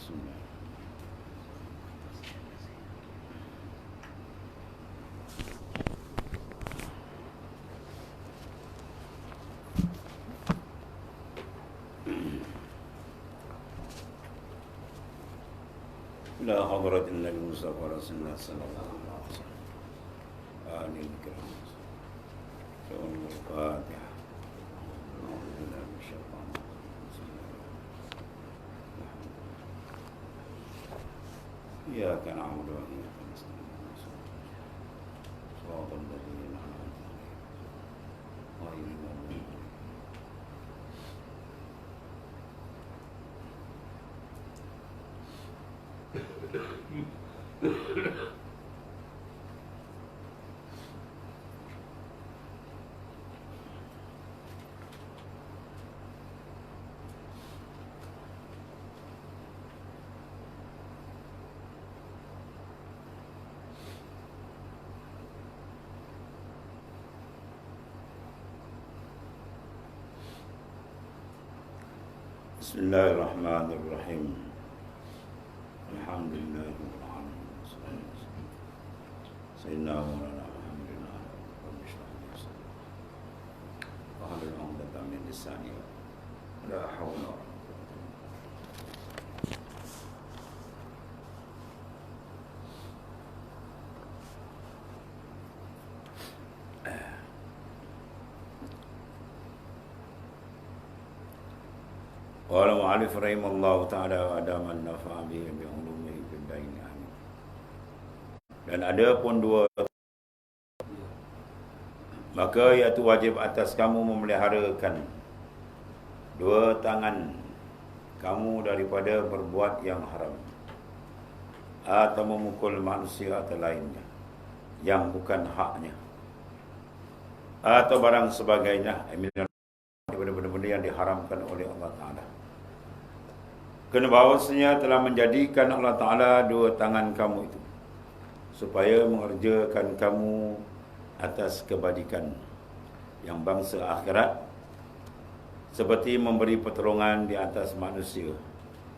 Bismillah. ila hadratin Nabi Mustafa Rasulullah sallallahu alaihi wasallam. Amin kiram. Subhanallah. Al-Fatihah. Alhamdulillah bisyaitan. Iyyaka na'budu wa iyyaka nasta'in. Shiratal ladzina an'amta 'alaihim ghairil maghdubi 'alaihim. Bismillahirrahmanirrahim. Alhamdulillahirabbil alamin. Sayyidina wa ala Muhammadin rabbil shrah li sadri wa hlul 'uqdatam min lisani. La haula wa la Qala mu'alif rahimallahu ta'ala wa adaman nafa'a bihi bi'ulumihi fid daini amin. Dan ada pun dua, maka iaitu wajib atas kamu memeliharakan dua tangan kamu daripada berbuat yang haram atau memukul manusia atau lainnya yang bukan haknya atau barang sebagainya daripada benda-benda yang diharamkan oleh Allah Ta'ala. Kerana bahawasanya telah menjadikan Allah Ta'ala dua tangan kamu itu supaya mengerjakan kamu atas kebaikan yang bangsa akhirat, seperti memberi pertolongan di atas manusia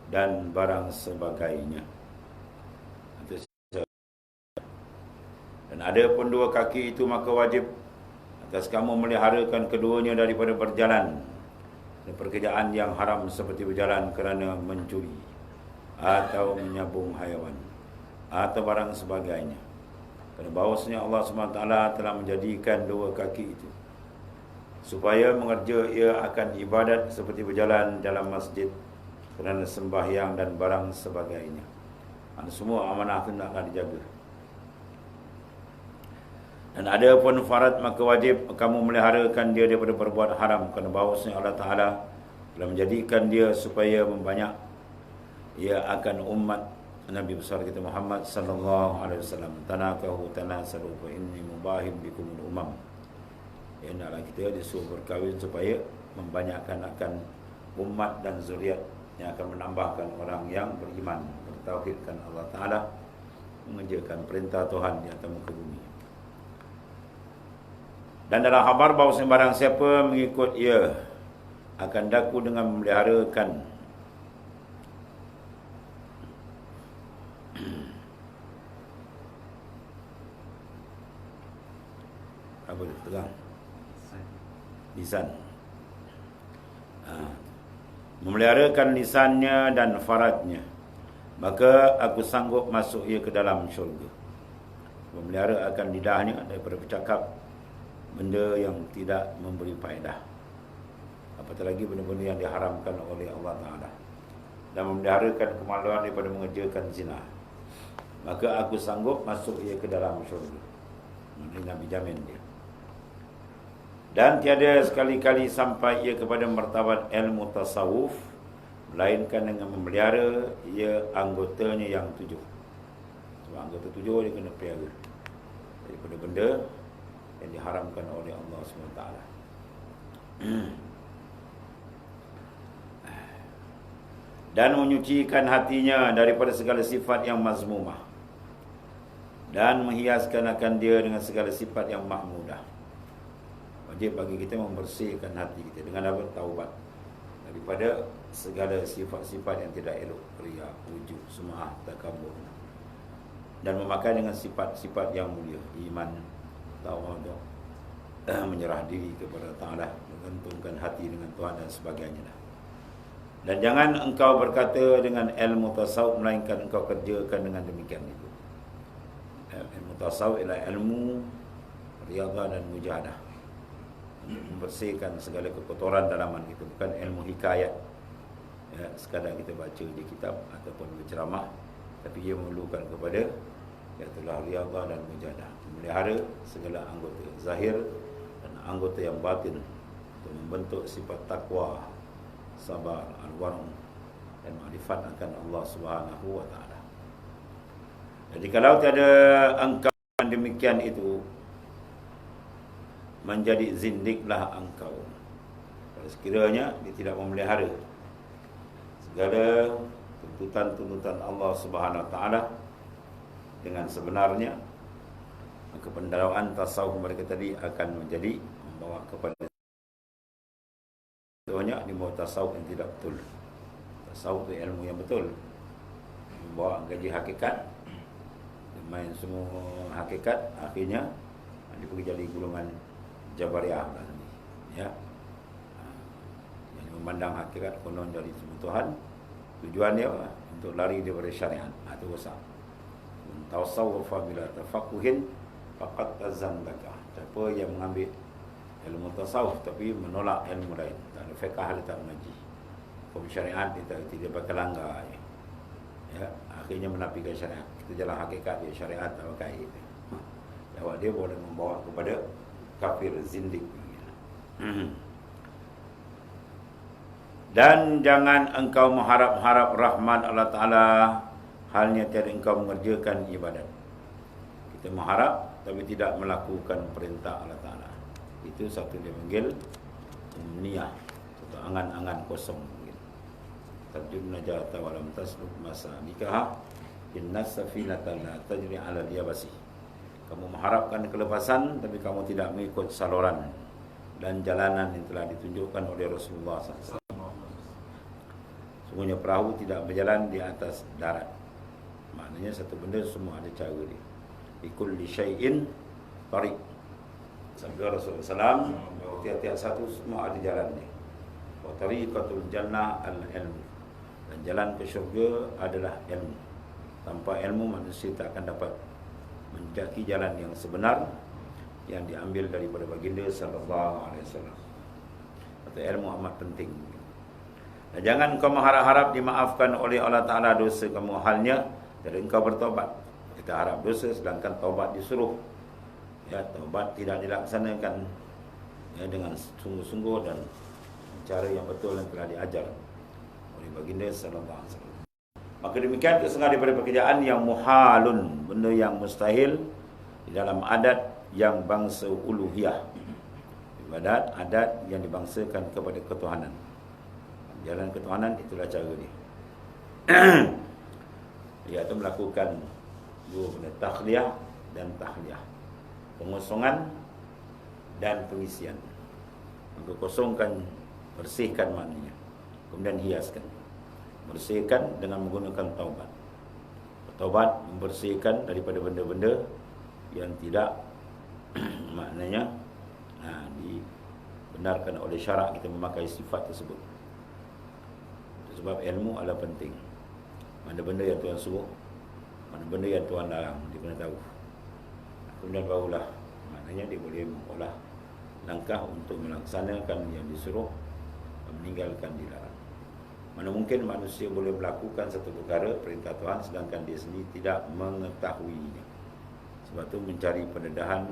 dan barang sebagainya. Dan ada pun dua kaki itu, maka wajib atas kamu meliharakan keduanya daripada berjalan dan pekerjaan yang haram, seperti berjalan kerana mencuri atau menyambung haiwan atau barang sebagainya. Kerana bahawasanya Allah SWT telah menjadikan dua kaki itu supaya mengerja ia akan ibadat, seperti berjalan dalam masjid kerana sembahyang dan barang sebagainya. Semua amanah itu naklah dijaga. Dan ada pun farad, maka wajib kamu meliharakan dia daripada berbuat haram, kerana bahawasanya Allah Ta'ala telah menjadikan dia supaya membanyak ia akan umat Nabi besar kita Muhammad sallallahu alaihi wasallam. Tanakahu tanasalu fa inni mubahim bikumul umam. Hendaklah kita disuruh berkahwin supaya membanyakkan akan umat dan zuriat yang akan menambahkan orang yang beriman, bertauhidkan Allah Ta'ala, mengerjakan perintah Tuhan di atas muka bumi. Dan dalam khabar bahawa barang siapa mengikut ia akan daku dengan memeliharakan apa tu tegang lisan, memeliharakan lisannya dan faradnya, maka aku sanggup masuk ia ke dalam syurga. Memelihara akan lidahnya daripada bercakap benda yang tidak memberi faedah, apatah lagi benda-benda yang diharamkan oleh Allah Ta'ala, dan memeliharakan kemaluan daripada mengerjakan zina, maka aku sanggup masuk ia ke dalam syurga. Ini Nabi jamin dia. Dan tiada sekali-kali sampai ia kepada martabat ilmu tasawuf, melainkan dengan memelihara ia anggotanya yang tujuh. Sebab anggota tujuh dia kena pelihara daripada benda yang diharamkan oleh Allah SWT. Dan menyucikan hatinya daripada segala sifat yang mazmumah, dan menghiaskan akan dia dengan segala sifat yang mahmudah. Wajib bagi kita membersihkan hati kita dengan apa? Taubat. daripada segala sifat-sifat yang tidak elok, riya, ujub, sum'ah, takabur, dan memakai dengan sifat-sifat yang mulia, iman, tawadhu, menyerah diri kepada Ta'ala, menggantungkan hati dengan Tuhan dan sebagainya. Dan jangan engkau berkata dengan ilmu tasawuf melainkan engkau kerjakan dengan demikian itu. Ilmu tasawuf ialah ilmu riyadhah dan mujahadah, membersihkan segala kekotoran dalaman itu, bukan ilmu hikayat, ya, sekadar kita baca di kitab ataupun berceramah, tapi ia memerlukan kepada iaitulah riyadhah dan mujahadah, memelihara segala anggota zahir dan anggota yang batin untuk membentuk sifat takwa, sabar, al-warang dan makrifat akan Allah Subhanahu wa taala. Jadi kalau tiada engkau demikian itu, menjadi zindiklah engkau. Kalau sekiranya dia tidak memelihara segala tuntutan-tuntutan Allah Subhanahu wa taala dengan sebenarnya, maka pendalaman tasawuf mereka tadi akan menjadi membawa kepada contohnya di bawah tasawuf yang tidak betul. Tasawuf itu ilmu yang betul, membawa gaji hakikat, main semua hakikat, akhirnya dia pergi jadi golongan Jabariyah, ya, yang memandang hakikat konon jadi semua Tuhan, tujuannya untuk lari daripada syariat atau rosak. Tasawwufa bila tafaqquhin faqad tazandaka. Siapa yang mengambil ilmu tasawuf tapi menolak ilmu lain, tak ada fiqh, dia tak mengaji, hukum syariat dia tidak pakai langgar, ya, akhirnya menafikan syariat. Kita jalan hakikat dia, syariat tak pakai. Jawab dia boleh membawa kepada kafir, zindik. Dan jangan engkau mengharap-harap rahmat Allah Ta'ala halnya tiada engkau mengerjakan ibadat. Kita mengharap tapi tidak melakukan perintah Allah Ta'ala, itu satu dia panggil umniyah, satu angan-angan kosong. Tarjun najata walam tasluk masa nikah innas safinatan la tajri ala al-yabasi. Kamu mengharapkan kelepasan tapi kamu tidak mengikut saluran dan jalanan yang telah ditunjukkan oleh Rasulullah SAW. Sungguhnya perahu tidak berjalan di atas darat. Maknanya satu benda semua ada cara dia. Likulli syai'in tariq. Sabda Rasulullah SAW, tiap-tiap satu semua ada jalan dia. Wa tariqatul jannah al-ilm. Dan jalan ke syurga adalah ilmu. Tanpa ilmu manusia tak akan dapat menjaki jalan yang sebenar yang diambil daripada baginda sallallahu alaihi wasallam. Kata ilmu amat penting. Dan jangan kau mengharap-harap dimaafkan oleh Allah Ta'ala dosa kamu halnya dari engkau bertobat. Kita harap dosa sedangkan taubat disuruh. Ya, taubat tidak dilaksanakan, ya, dengan sungguh-sungguh dan cara yang betul yang telah diajar oleh baginda sallallahu alaihi wasallam. Maka demikian kesengaja daripada pekerjaan yang muhalun, benda yang mustahil di dalam adat yang bangsa uluhiyah. Ibadat, adat yang dibangsakan kepada ketuhanan. Jalan ketuhanan itulah cara dia. Iaitu melakukan dua benda, takhliyah dan tahliyah. Pengosongan dan pengisian. Maka kosongkan, bersihkan maknanya, kemudian hiaskan. Bersihkan dengan menggunakan taubat. Taubat membersihkan daripada benda-benda yang tidak maknanya dibenarkan oleh syarak kita memakai sifat tersebut. Sebab ilmu adalah penting. Mana benda yang Tuhan suruh, mana benda yang Tuhan larang, dia kena tahu. Kemudian barulah maknanya dia boleh mengolah langkah untuk melaksanakan yang disuruh dan meninggalkan dilarang. Mana mungkin manusia boleh melakukan satu perkara perintah Tuhan sedangkan dia sendiri tidak mengetahuinya. Sebab tu mencari pendedahan,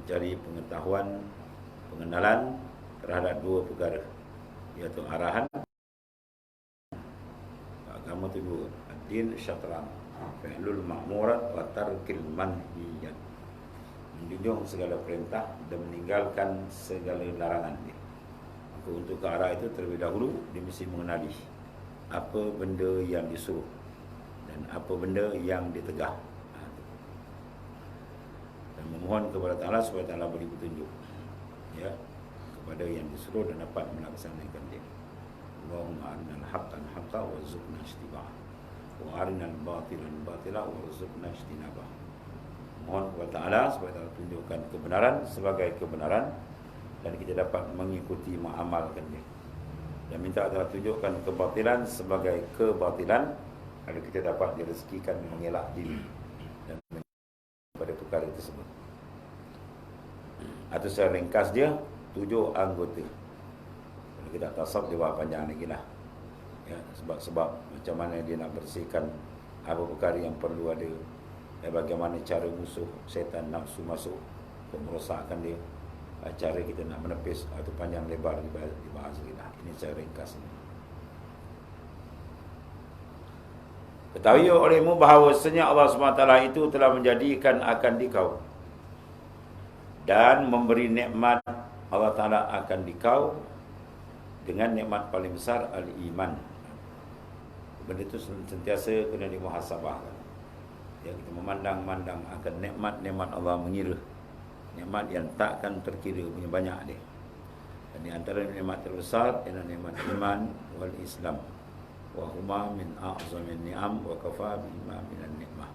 mencari pengetahuan, pengenalan terhadap dua perkara, iaitu arahan. Agama tu dua, ad-din syatran, fi'lul ma'murat wa tarkil manhiyat. Menjunjung segala perintah dan meninggalkan segala larangan dia. Maka untuk ke arah itu terlebih dahulu dia mesti mengenali apa benda yang disuruh dan apa benda yang ditegah, dan memohon kepada Ta'ala supaya Ta'ala beri petunjuk, ya, kepada yang disuruh dan dapat melaksanakan dia. Allahumma arinal haqqan haqqa warzuqna ittiba'ah wa arinal batilan batila warzuqna ijtinabah. Mohon kepada Ta'ala supaya Allah tunjukkan kebenaran sebagai kebenaran dan kita dapat mengikuti mengamalkan dia, dan minta Allah tunjukkan kebatilan sebagai kebatilan agar kita dapat direzekikan mengelak diri dan pada perkara tersebut. Atau secara ringkas dia 7 anggota. Kalau kita tasawuf dia buat panjang lagi lah ya, sebab macam mana dia nak bersihkan apa perkara yang perlu ada, bagaimana cara musuh setan nafsu masuk untuk merosakkan dia, cara kita nak menepis, atau panjang lebar dibahas kita. Ini secara ringkas. Ketahui olehmu bahawasanya Allah SWT itu telah menjadikan akan dikau dan memberi nikmat. Allah Ta'ala akan dikau dengan nikmat paling besar, al-iman. Benda itu sentiasa kena dimuhasabahkan ya, kita memandang-mandang akan nikmat-nikmat Allah, mengira nikmat yang takkan terkira, punya banyak dia. Dan di antara nikmat terbesar ialah nikmat iman wal Islam, wa huma min a'zamin ni'am wa kafa bima minan nikmah.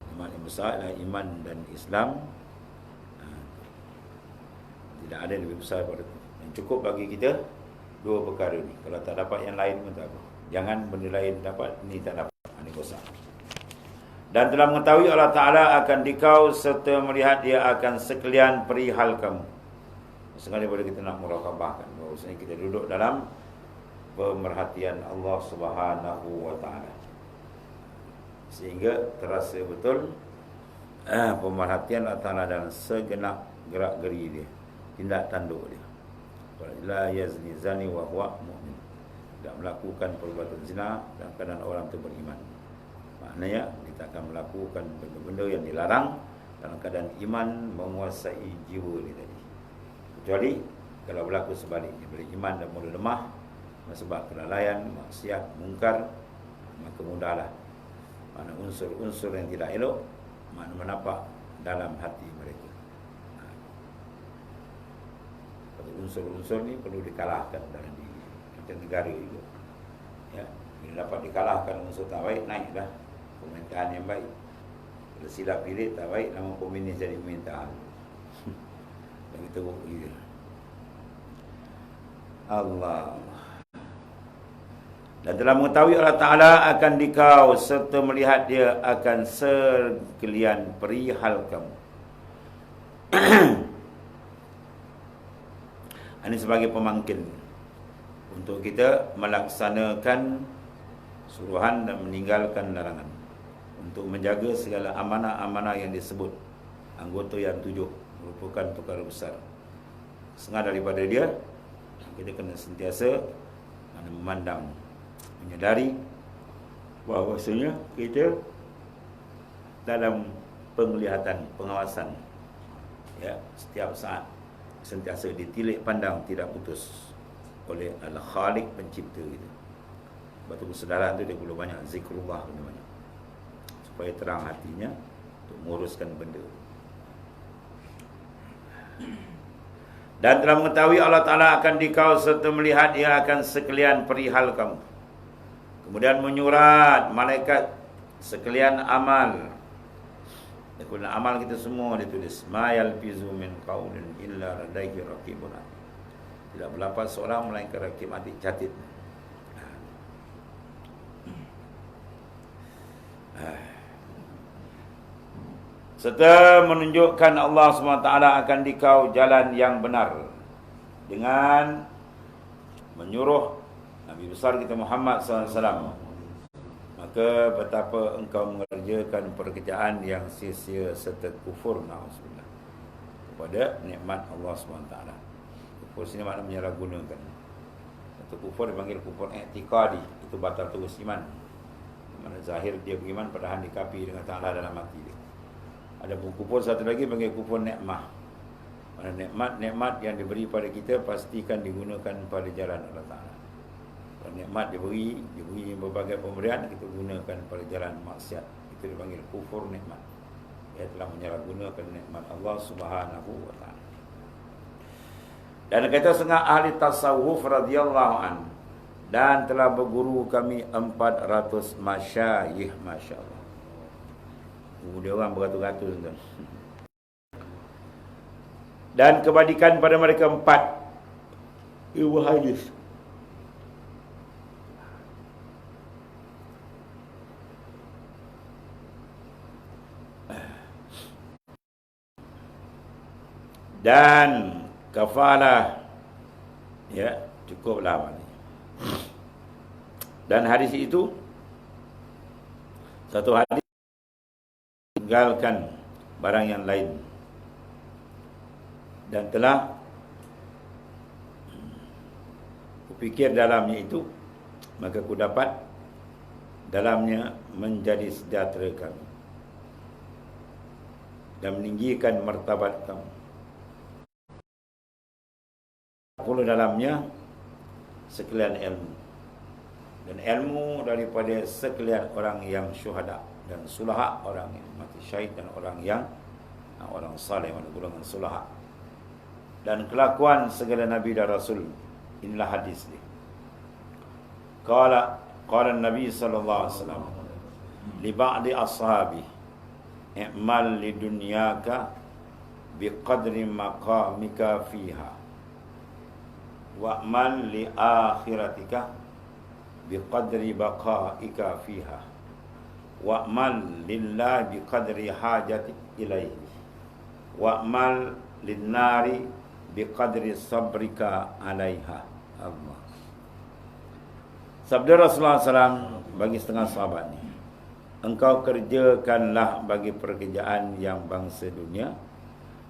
Nikmat yang besar adalah iman dan Islam. Tidak ada yang lebih besar daripada itu. Yang cukup bagi kita 2 perkara ni. Kalau tak dapat yang lain pun tak apa. Jangan benda lain dapat, ni tak dapat. Ini besar. Dan telah mengetahui Allah Ta'ala akan dikau serta melihat dia akan sekalian perihal kamu. Sengaja daripada kita nak murakabahkan bahawasanya kita duduk dalam pemerhatian Allah Subhanahu wa Ta'ala, sehingga terasa betul pemerhatian Allah Ta'ala dalam segenap gerak geri dia, tindak tanduk dia. La yazni zani wa huwa mu'min. Tidak melakukan perbuatan zina dalam keadaan orang itu beriman. Maknanya kita akan melakukan benda-benda yang dilarang dalam keadaan iman menguasai jiwa dia tadi. Kecuali kalau berlaku sebaliknya, bila iman dan mula lemah sebab kelalaian, maksiat, mungkar, maka mudahlah mana unsur-unsur yang tidak elok mana menampak dalam hati mereka. Unsur-unsur ni perlu dikalahkan dalam diri. Macam negara juga ya, bila dapat dikalahkan unsur tak baik, naik dah pemerintahan yang baik. Bila silap pilih tak baik, nama komunis jadi pemerintahan. Dan kita buat dia Allah. Dan telah mengetahui Allah Ta'ala akan dikau serta melihat dia akan sekalian perihal kamu. Ini sebagai pemangkin untuk kita melaksanakan suruhan dan meninggalkan larangan, untuk menjaga segala amanah-amanah yang disebut. Anggota yang 7 merupakan perkara besar. Setengah daripada dia kita kena sentiasa memandang, menyadari bahawasanya kita dalam penglihatan, pengawasan ya, setiap saat sentiasa ditilik pandang tidak putus oleh Al-Khaliq, pencipta kita. Sebab tu kesedaran tu dia perlu banyak zikrullah, banyak supaya terang hatinya untuk menguruskan benda. Dan telah mengetahui Allah Ta'ala akan dikau serta melihat dia akan sekalian perihal kamu. Kemudian menyurat malaikat sekalian amal. Kalau amal kita semua ditulis, ma yalfizu min qaulin illa ladaihi raqibun atid. Tidak berlapas seorang melainkan raqib atid catat. Serta menunjukkan Allah SWT akan dikau jalan yang benar dengan menyuruh Nabi besar kita Muhammad SAW. Maka betapa engkau mengerjakan pekerjaan yang sia-sia serta kufur, na'udzubillah, kepada nikmat Allah SWT. Kufur sini makna menyalahgunakan. Atau kufur dipanggil kufur i'tiqadi, itu batal terus iman. Mana zahir dia beriman padahal dikapi dengan Ta'ala dalam hati dia. Ada kufur satu lagi panggil kufur nikmah. Mana nikmat-nikmat yang diberi pada kita pastikan digunakan pada jalan Allah Ta'ala. Nikmat diberi berbagai pemberian, kita gunakan pada jalan maksiat, itu dipanggil kufur nikmat. Dia telah menyalahgunakan nikmat Allah Subhanahu wa Ta'ala. Dan kata setengah ahli tasawuf radhiyallahu an, Dan telah berguru kami 400 masyayikh, masya-Allah. Dia orang beratus-ratus tuan. Dan kebajikan pada mereka 4 ilmu hadis. Dan kafalah, ya, cukuplah maknanya. Dan hadis itu satu hadis tinggalkan barang yang lain, dan telah kupikir dalamnya itu, maka ku dapat dalamnya menjadi sejahtera kami dan meninggikan martabat kamu. Pula dalamnya sekalian ilmu, dan ilmu daripada sekalian orang yang syuhada dan sulaha, orang yang mati syahid, dan orang yang orang saleh, mana golongan sulaha, dan kelakuan segala nabi dan rasul. Inilah hadis dia. Qala Nabi sallallahu alaihi wasallam li ba'di ashabi i'mal li dunyaka biqadri maqamika fiha wa'mal li akhiratika biqadri baqaika fiha wa'mal lillahi biqadri hajatik ilaihi wa'mal linnari biqadri sabrika alaiha. Allah. Sabda Rasulullah SAW bagi setengah sahabat ni, engkau kerjakanlah bagi pekerjaan yang bangsa dunia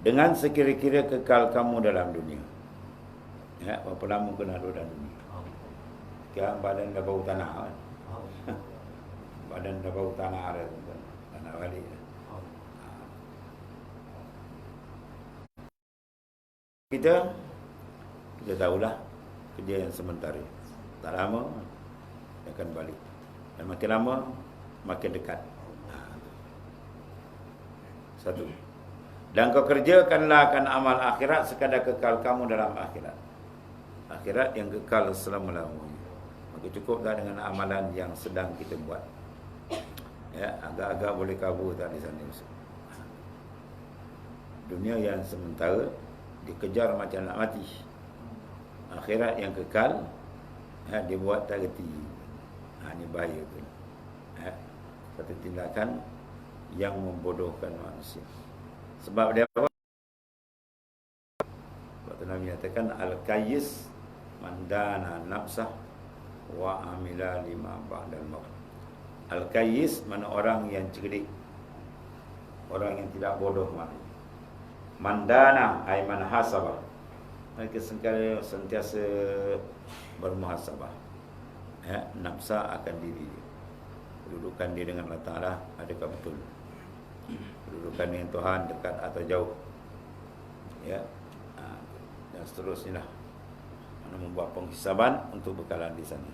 dengan sekira-kira kekal kamu dalam dunia. Ya, berapa lama kena ada dalam dunia? Sekarang badan dah bau tanah kan? Badan dah bau tanah ada, tak nak balik. Kita tahulah kerja yang sementara, tak lama akan balik, dan makin lama makin dekat. Satu. Dan kau kerjakanlah akan amal akhirat sekadar kekal kamu dalam akhirat. Akhirat yang kekal selama-lamanya. Maka cukup tak dengan amalan yang sedang kita buat. Ya, agak-agak boleh kabur tak di sana. Dunia yang sementara dikejar macam nak mati. Akhirat yang kekal, ya, dia buat tak reti. Ini bahaya tu. Ya, satu tindakan yang membodohkan manusia. Sebab dia apa? Waktu Nabi nyatakan al-qayyis mandana nafsah wa amila lima ba'dal maut. Al-qayyis mana orang yang cerdik, orang yang tidak bodoh maknanya. Mandana ay man hasabah. Mereka sentiasa bermuhasabah. Ya, nafsa akan diri dia. Kedudukan dia dengan Allah Ta'ala adakah betul? Kedudukan dengan Tuhan dekat atau jauh? Ya, dan seterusnya lah. Mana membuat penghisaban untuk bekalan di sana.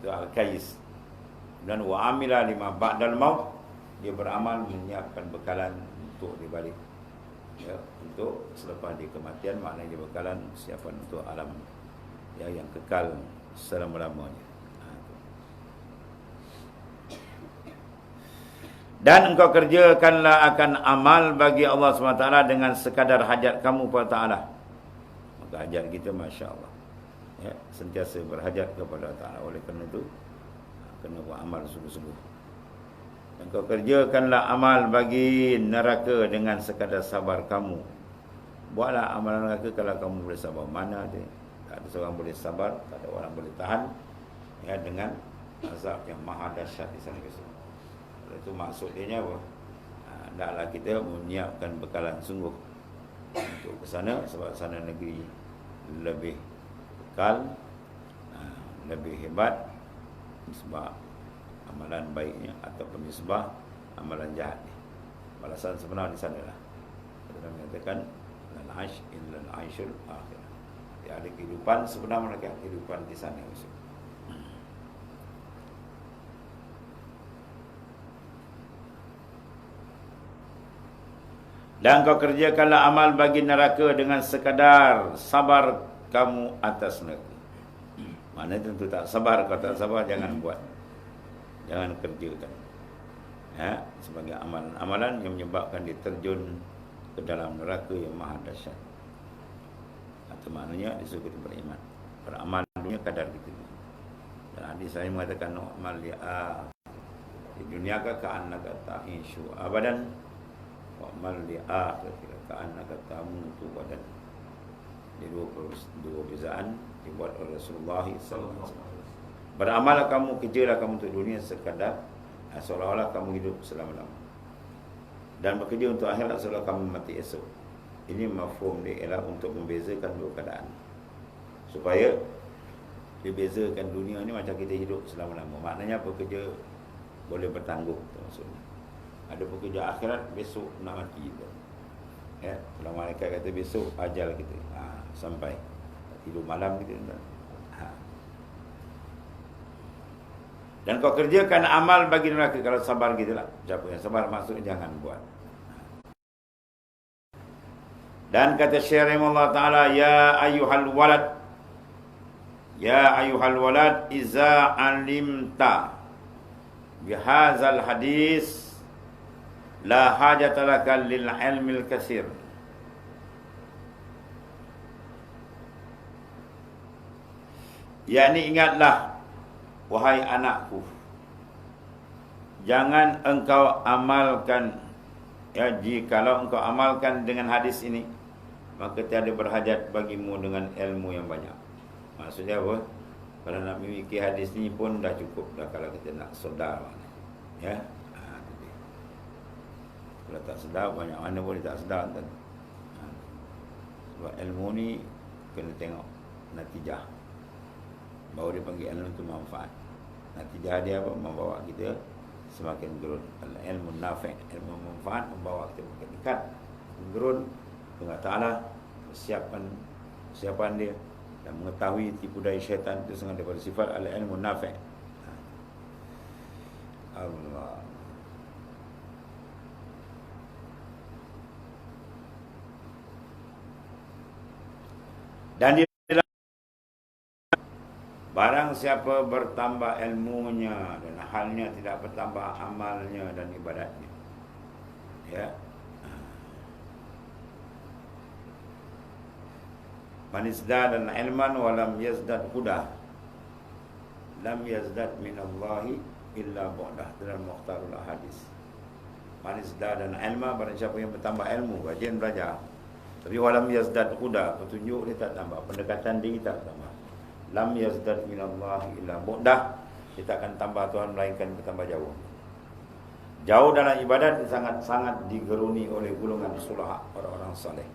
Itu al-qayyis. Dan wa amila lima ba'dal maut, dia beramal menyiapkan bekalan untuk dibalik. Ya, untuk selepas di kematian, maknanya dia bekalan siapan untuk alam ya, yang kekal selama-lamanya. Dan engkau kerjakanlah akan amal bagi Allah SWT dengan sekadar hajat kamu kepada Ta'ala. Maka hajat kita Masya Allah, ya, sentiasa berhajat kepada Ta'ala. Oleh kerana itu kena buat amal sungguh-sungguh. Dan kau kerjakanlah amal bagi neraka dengan sekadar sabar kamu. Buatlah amal neraka kalau kamu boleh sabar. Mana ada? Tak ada seorang boleh sabar, tak ada orang boleh tahan, ya, dengan azab yang maha dahsyat di sana. Itu maksudnya apa? Hendaklah kita menyiapkan bekalan sungguh untuk ke sana, sebab sana negeri lebih kekal, lebih hebat, sebab amalan baiknya ataupun nisbah amalan jahat ni. Balasan sebenar di sanalah. Kita mengatakan lal aish illa al aishul akhir. Ya, ada kehidupan sebenar, mereka kehidupan di sana. Dan kau kerjakanlah amal bagi neraka dengan sekadar sabar kamu atas neraka. Mana tentu tak sabar. Kalau tak sabar jangan buat, jangan kerjakan. Ya, sebagai amalan-amalan yang menyebabkan dia terjun ke dalam neraka yang maha dahsyat. Atau maknanya disuruh kita beriman, beramal dunia kadar kita. Dan hadis saya mengatakan amal li'a di dunia ka'annaka ta'ishu abadan wa amal li'a ka'annaka tamutu badan. Di dua perbezaan dibuat oleh Rasulullah sallallahu alaihi wasallam. Beramal kamu, kerjalah kamu untuk dunia sekadar seolah-olah kamu hidup selama-lamanya, dan bekerja untuk akhirat seolah kamu mati esok. Ini mafhum dia ialah untuk membezakan dua keadaan, supaya dibezakan dunia ni macam kita hidup selama-lama. Maknanya pekerja boleh bertangguh, maksudnya. Ada pekerja akhirat besok nak mati tu. Ya, kalau malaikat kata besok ajal kita. Sampai tidur malam kita. Dan kau kerjakan amal bagi neraka. Kalau sabar gitulah. Siapa yang sabar maksudnya jangan buat. Dan kata Syekh rahimahullah taala, ya ayyuhal walad, ya ayyuhal walad, iza alimta bihadzal hadis la hajata laka lil ilmil katsir. Yakni ingatlah, wahai anakku, jangan engkau amalkan, ya, jikalau engkau amalkan dengan hadis ini, maka tiada berhajat bagimu dengan ilmu yang banyak. Maksudnya apa? Kalau nak memiliki hadis ni pun dah cukup dah, kalau kita nak sedar, ya. Kalau tak sedar, banyak mana boleh tak sedar kan? Sebab ilmu ni kena tengok natijah, baru dia panggil ilmu itu manfaat. Natijah dia apa? Membawa kita semakin gerun. Ilmu nafi', ilmu manfaat, membawa kita makin dekat, gerun dengan Ta'ala, persiapan dia, dan mengetahui tipu daya syaitan itu sangat daripada sifat al-ilmu nafi'. Allah. Dan dia, barang siapa bertambah ilmunya dan halnya tidak bertambah amalnya dan ibadatnya, ya. Man izdada ilman wa lam yazdad huda, lam yazdad minallahi illa bu'dah. Dalam Mukhtarul Hadis. Man izdada ilma, barang siapa yang bertambah ilmu, rajin belajar, tapi wa lam yazdad huda, petunjuk dia tak tambah, pendekatan diri tak tambah. Lam yazdad minallahi illa bu'dah, dia tak akan tambah Tuhan melainkan bertambah jauh. Jauh dalam ibadat sangat-sangat digeruni oleh golongan sulaha, orang-orang saleh.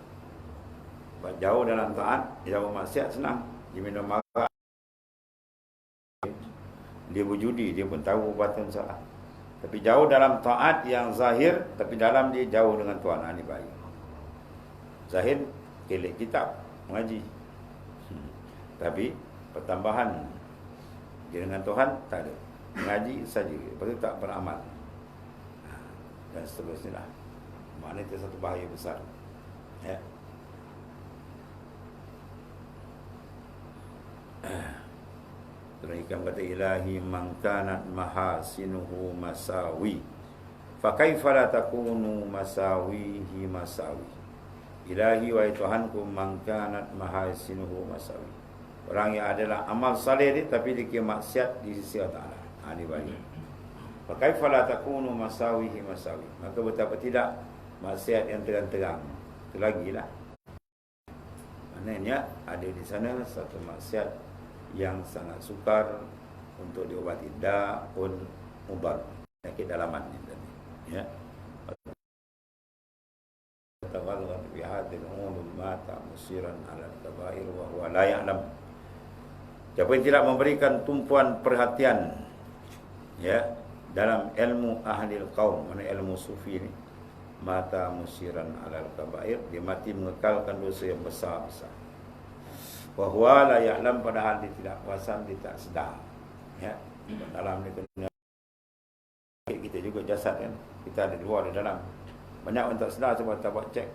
Jauh dalam taat, jauh maksiat senang. Dia minum marak, dia berjudi, dia pun tahu perbuatan salah. Tapi jauh dalam taat yang zahir, tapi dalam dia jauh dengan Tuhan. Ini baik. Zahir kelik kitab, mengaji, tapi pertambahan dia dengan Tuhan tak ada. Mengaji saja, lepas itu tak beramal, dan seterusnya lah. Maknanya itu satu bahaya besar, ya. Terhikam kata ilahi man kanat mahasinuhu masawi, fa kaifa la takunu masawihi masawi. Ilahi wahai Tuhanku, man kanat mahasinuhu masawi, orang yang adalah amal saleh dia tapi dia kira maksiat di sisi Allah Taala. Ini baik. Fa kaifa la takunu masawihi masawi, maka betapa tidak maksiat yang terang-terang. Itu lagilah. Maknanya ada di sana satu maksiat yang sangat sukar untuk diobati, da'un mudar, penyakit dalaman ini, ya. Tawallan bi hadil umum mata musiran ala kabair wa huwa la ya'lam. Siapa yang tidak memberikan tumpuan perhatian, ya, dalam ilmu ahlil qaum, mana ilmu sufi ini, mata musiran ala kabair, dia mati mengekalkan dosa yang besar-besar. Wa huwa la ya'lam, padahal dia tidak perasan, dia tak sedar, ya. Dalam ni kena, kita juga jasad kan, kita ada luar ada dalam. Banyak orang tak sedar sebab tak buat cek.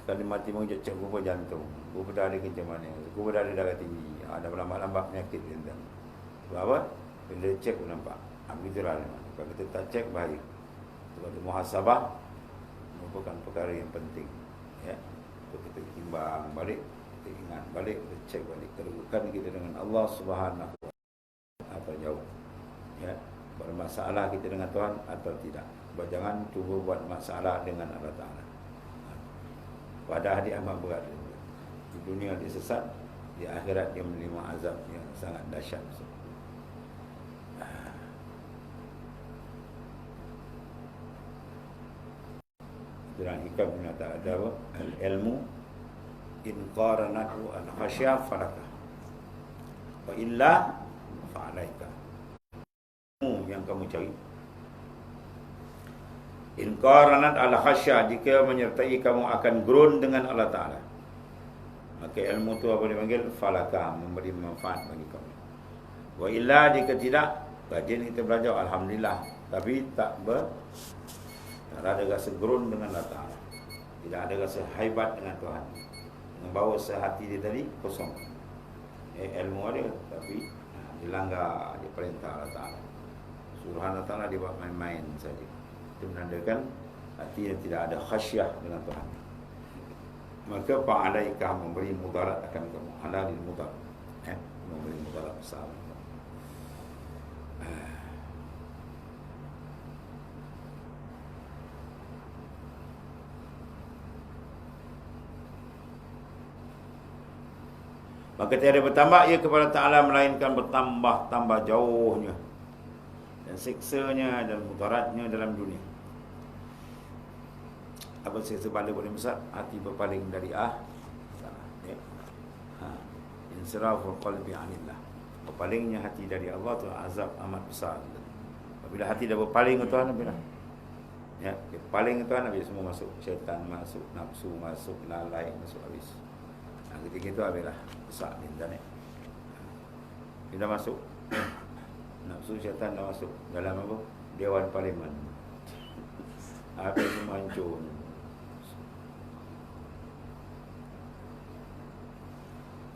Sekali mati mengejut cek rupa jantung, rupa darah dia kencang mana, rupa darah dia darah tinggi. ada lambat-lambat penyakit dia. Sebab apa? Bila cek pun nampak. Begitulah. Kalau kita tak cek, bahaya. Sebab itu muhasabah merupakan perkara yang penting. Ya. Untuk kita timbang balik, kita ingat balik, kita cek balik kedudukan kita dengan Allah Subhanahu wa taala atau jauh. Ya. Bermasalah kita dengan Tuhan atau tidak. Jangan cuba buat masalah dengan Allah Ta'ala. Pada hari amat berat. Di dunia dia sesat, di akhirat dia menerima azab yang sangat dahsyat. Dalam hikam punya tak ada apa? Al-ilmu in qaranatu al-khasya falaka wa illa fa'alaika. Ilmu yang kamu cari, in qaranat al-khasya, jika menyertai kamu akan gurun dengan Allah Ta'ala, maka ilmu tu apa dipanggil? Falaka, memberi manfaat bagi kamu. Wa illa, jika tidak, rajin kita belajar, alhamdulillah, tapi tak ada rasa gerun dengan Allah Ta'ala, tidak ada rasa haibat dengan Tuhan, membawa sehati dia tadi kosong. Ilmu ada, tapi dilanggar dia perintah Allah Ta'ala, suruh Allah Ta'ala dia buat main-main saja. Itu menandakan hati yang tidak ada khasyah dengan Tuhan. Maka fa'alaikah, memberi mudarat akan kamu, halalil mudarat, memberi mudarat besar. Maka tiada bertambah ia kepada Ta'ala, melainkan bertambah jauhnya dan siksanya dan mudaratnya dalam dunia. Apa siksa paling besar? Hati berpaling dari insiraful qalbi anillah. Berpalingnya hati dari Allah tu azab amat besar. Apabila hati dah berpaling ke Tuhan, bila berpaling ke Tuhan, habis semua masuk. Syaitan masuk, nafsu masuk, lalai masuk, habis. Ketika itu habislah besar bintang ni. Bila masuk nafsu, syaitan dah masuk dalam apa? Dewan Parlimen. Habis semua hancur.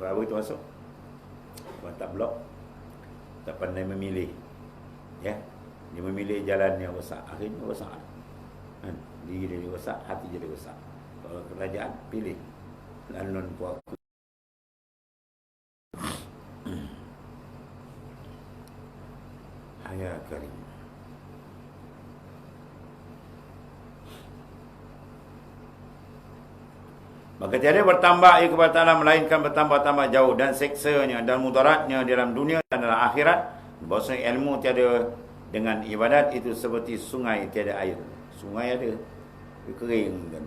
Berapa itu masuk? Tak blok, tak pandai memilih. Ya, dia memilih jalan yang rosak, akhirnya rosak. Diri dia rosak, hati jadi rosak. Kalau kerajaan pilih laluan puaku. Ya Karim. Maka tiada bertambah ia kepada Ta'ala, melainkan bertambah-tambah jauh dan seksanya dan mudaratnya dalam dunia dan dalam akhirat. Bahawasanya ilmu tiada dengan ibadat itu seperti sungai tiada air. Sungai ada, dia kering kan.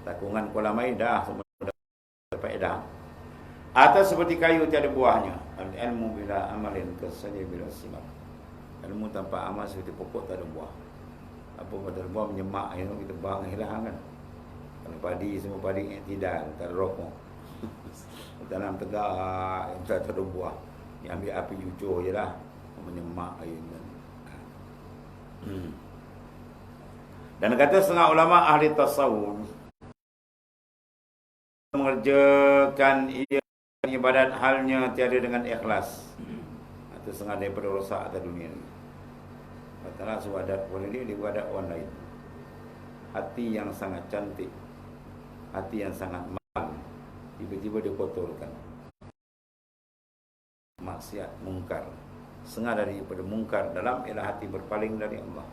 Takungan kolam air dah semua dapat dah. Atau seperti kayu tiada buahnya. Ilmu bila amalin kesaja bila simak. Ilmu tanpa amal seperti pokok tak ada buah. Apa pada buah menyemak, kita bang hilang kan. Kalau padi, semua padi yang tidak ada rokok. Tanam tegak, tak ada buah. Yang ambil api ucur je lah, menyemak air kan. Dan kata setengah ulama ahli tasawuf, mengerjakan ibadat halnya tiada dengan ikhlas, atau setengah daripada rosak atas dunia ni. Katalah suadat boleh dia ibadat orang lain. Hati yang sangat cantik, hati yang sangat mahal, tiba-tiba dia kotorkan. Maksiat, mungkar. Setengah daripada mungkar dalam ialah hati berpaling dari Allah.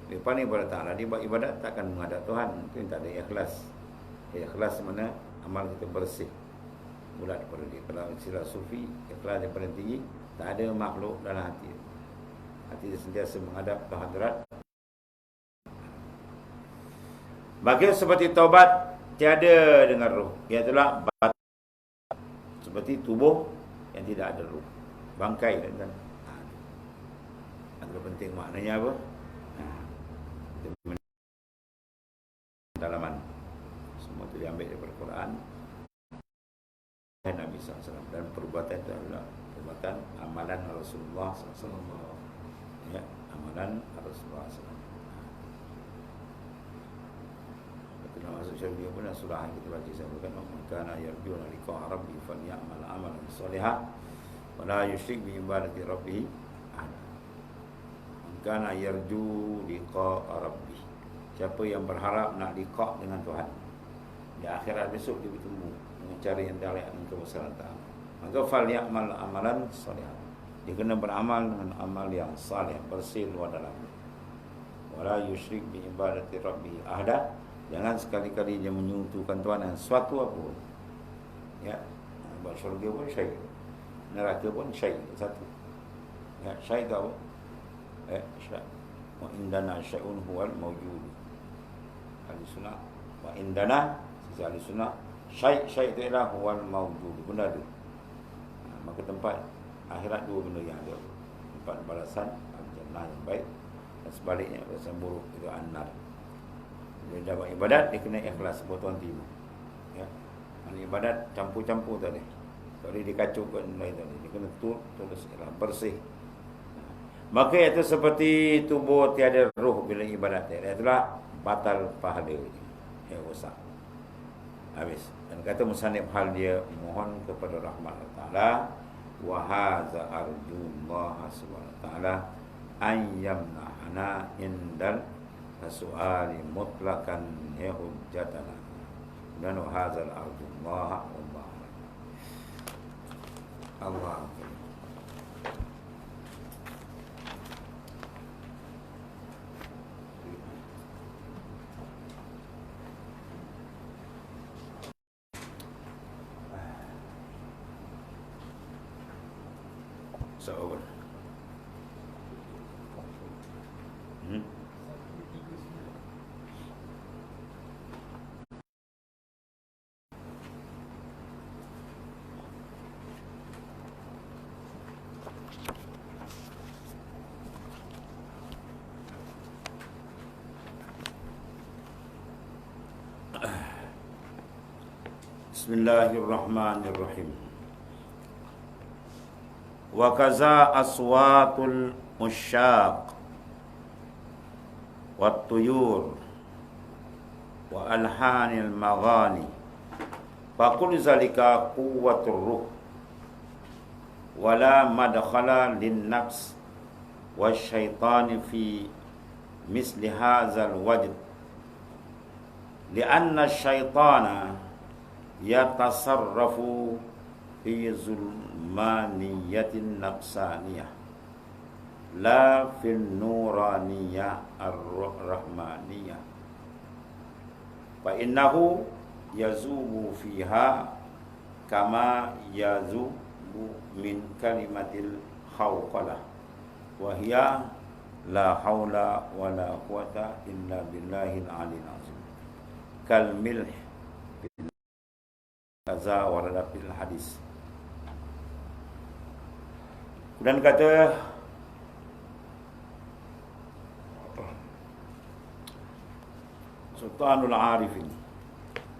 Dia paling kepada Ta'ala, dia buat ibadat takkan menghadap Tuhan. Itu yang tak ada ikhlas. Ikhlas mana amal kita bersih bulat daripada dia. Kalau istilah sufi, ikhlas yang paling tinggi, tak ada makhluk dalam hati. Hati dia sentiasa menghadap ke hadrat. Bagi seperti taubat tiada dengan roh, iaitulah seperti tubuh yang tidak ada roh, bangkai dan agak penting maknanya apa? Dalaman semua itu diambil daripada Quran dan Nabi SAW, dan perbuatan itu adalah perbuatan amalan Rasulullah SAW. Ya, amalan Rasulullah SAW. kena masuk syurga pun surah yang kita baca sebutkan maka yarjuna liqa rabbi falyamal amalan shalihan wa la yusyrik bi ibadati rabbih ahad. Maka yarju liqa rabbi, siapa yang berharap nak liqa dengan Tuhan di akhirat besok dia bertemu dengan cara yang dalil dan kebesaran Ta'ala, maka falyamal amalan shalihan, dia kena beramal dengan amal yang saleh, bersih luar dalam. Wala yusyrik bi ibadati rabbih ahada, jangan sekali-kali dia menyekutukan Tuhan dengan sesuatu apapun. Ya, buat syurga pun syirik, neraka pun syirik satu. Ya, syirik apa? Syirik. Wa indana syai'un huwal mawjud. Ahli sunnah wa indana, sisi ahli sunnah, syirik itu adalah huwal mawjud, benda tu. Maka tempat akhirat dua benda yang ada. Tempat balasan al-jannah yang baik, dan sebaliknya balasan buruk itu an-nar. Dia dapat ibadat, dia kena ikhlas buat Tuhan terima. Ya. Mana ibadat campur-campur tadi. Kalau dia dikacaukan lain tadi, dia kena tulus ikhlas, bersih. Maka itu seperti tubuh tiada roh bila ibadat tiada, itulah batal pahala. Ya, rosak. Habis. Dan kata musannif hal dia mohon kepada rahmat Allah Ta'ala, wa hadza arjullah subhanahu wa ta'ala an yamna'ana indal su'ali mutlaqan ya hujjatana, dan wa hadza arjullah Allah. So Bismillahirrahmanirrahim. Wa kaza aswatul musyaq wat tuyur wa alhanil maghani faqul zalika quwwatur ruh wala madkhala lin nafs wasyaitani fi misli hadzal wajd li'anna syaitana yatasarrafu fi zulmaniyatin nafsaniyah la fil nuraniyah ar-rahmaniyah fa innahu yazubu fiha kama yazubu min kalimatil khawqalah wa hiya la haula wa la quwata illa billahil aliyil azim kal milh kaza warada fil hadis. Dan kata Sultanul Arifin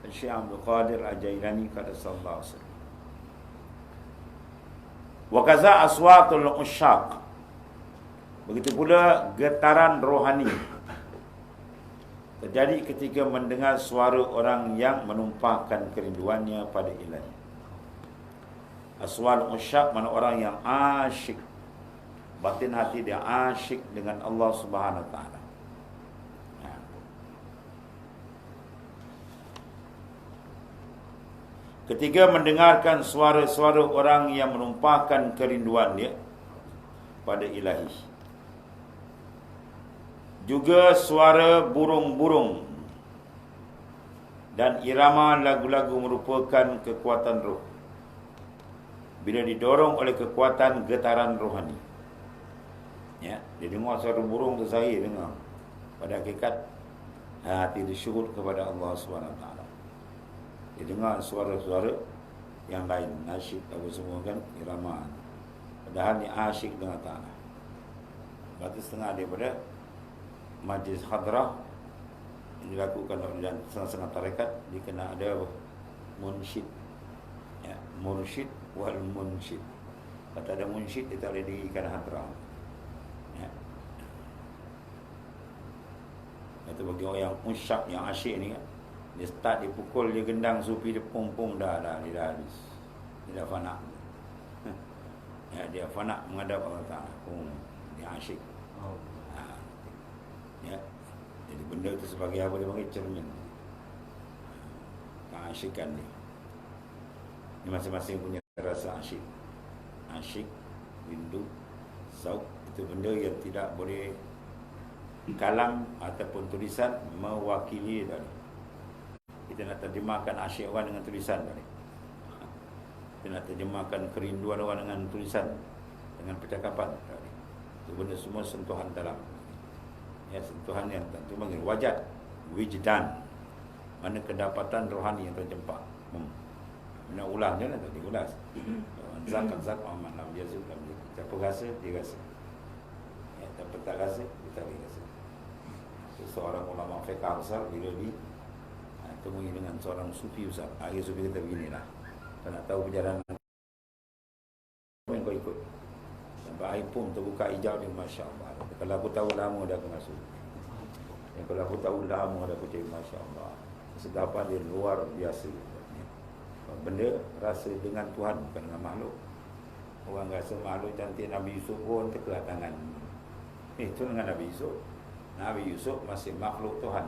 Syekh Abdul Qadir Al-Jailani kata sallallahu alaihi wasallam, wa kaza aswatul usyaq, begitu pula getaran rohani terjadi ketika mendengar suara orang yang menumpahkan kerinduannya pada Ilahi. Aswal usyaq mana orang yang asyik, batin hati dia asyik dengan Allah Subhanahu wa taala. Ketika mendengarkan suara-suara orang yang menumpahkan kerinduannya pada Ilahi, juga suara burung-burung dan irama lagu-lagu merupakan kekuatan roh bila didorong oleh kekuatan getaran rohani. Ya, dia dengar suara burung tu, saya dengar. Pada hakikat hati disyukur kepada Allah SWT. Dia dengar suara-suara yang lain, nasyid apa semua kan, irama. Padahal ni asyik dengan Ta'ala. Berarti setengah daripada majlis hadrah yang dilakukan oleh setengah-setengah tarekat, dia kena ada munsyid. Ya, mursyid wal munsyid. Kalau tak ada munsyid, dia tak boleh dirikan hadrah. Ya. Itu bagi orang yang musyak, yang asyik ni kan, Dia start dipukul, dia gendang sufi, dia pung-pung dah dia habis. Dia dah fana. Ya, dia fana menghadap Allah Ta'ala. Dia asyik. Ya. Jadi benda tu sebagai apa dia panggil cermin. Keasyikan dia. Ini masing-masing punya rasa asyik. Asyik, rindu, zauq, itu benda yang tidak boleh kalam ataupun tulisan mewakili tadi. Kita nak terjemahkan asyik orang dengan tulisan tadi. Kita nak terjemahkan kerinduan orang dengan tulisan, dengan percakapan tadi. Itu benda semua sentuhan dalam. Ya, sentuhan yang tentu panggil wajad, wijdan. Mana kedapatan rohani yang terjempak. Nak ulangnya lah tadi, ulas. Zat aman lam yazul lam yazul. Siapa rasa, dia rasa. Ya, siapa tak rasa, dia tak rasa. Seorang ulama fiqh besar bila ni temui dengan seorang sufi besar. Akhir sufi kata beginilah. Kau nak tahu perjalanan apa yang kau ikut. Sampai air pun terbuka hijau ni, Masya Allah. Kalau aku tahu lama dah aku masuk. Kalau aku tahu lama dah aku cari, Masya Allah. Sedapan dia luar biasa. Benda rasa dengan Tuhan, bukan dengan makhluk. Orang rasa makhluk cantik, Nabi Yusuf pun terkelah tangan. Itu dengan Nabi Yusuf. Nabi Yusuf masih makhluk Tuhan.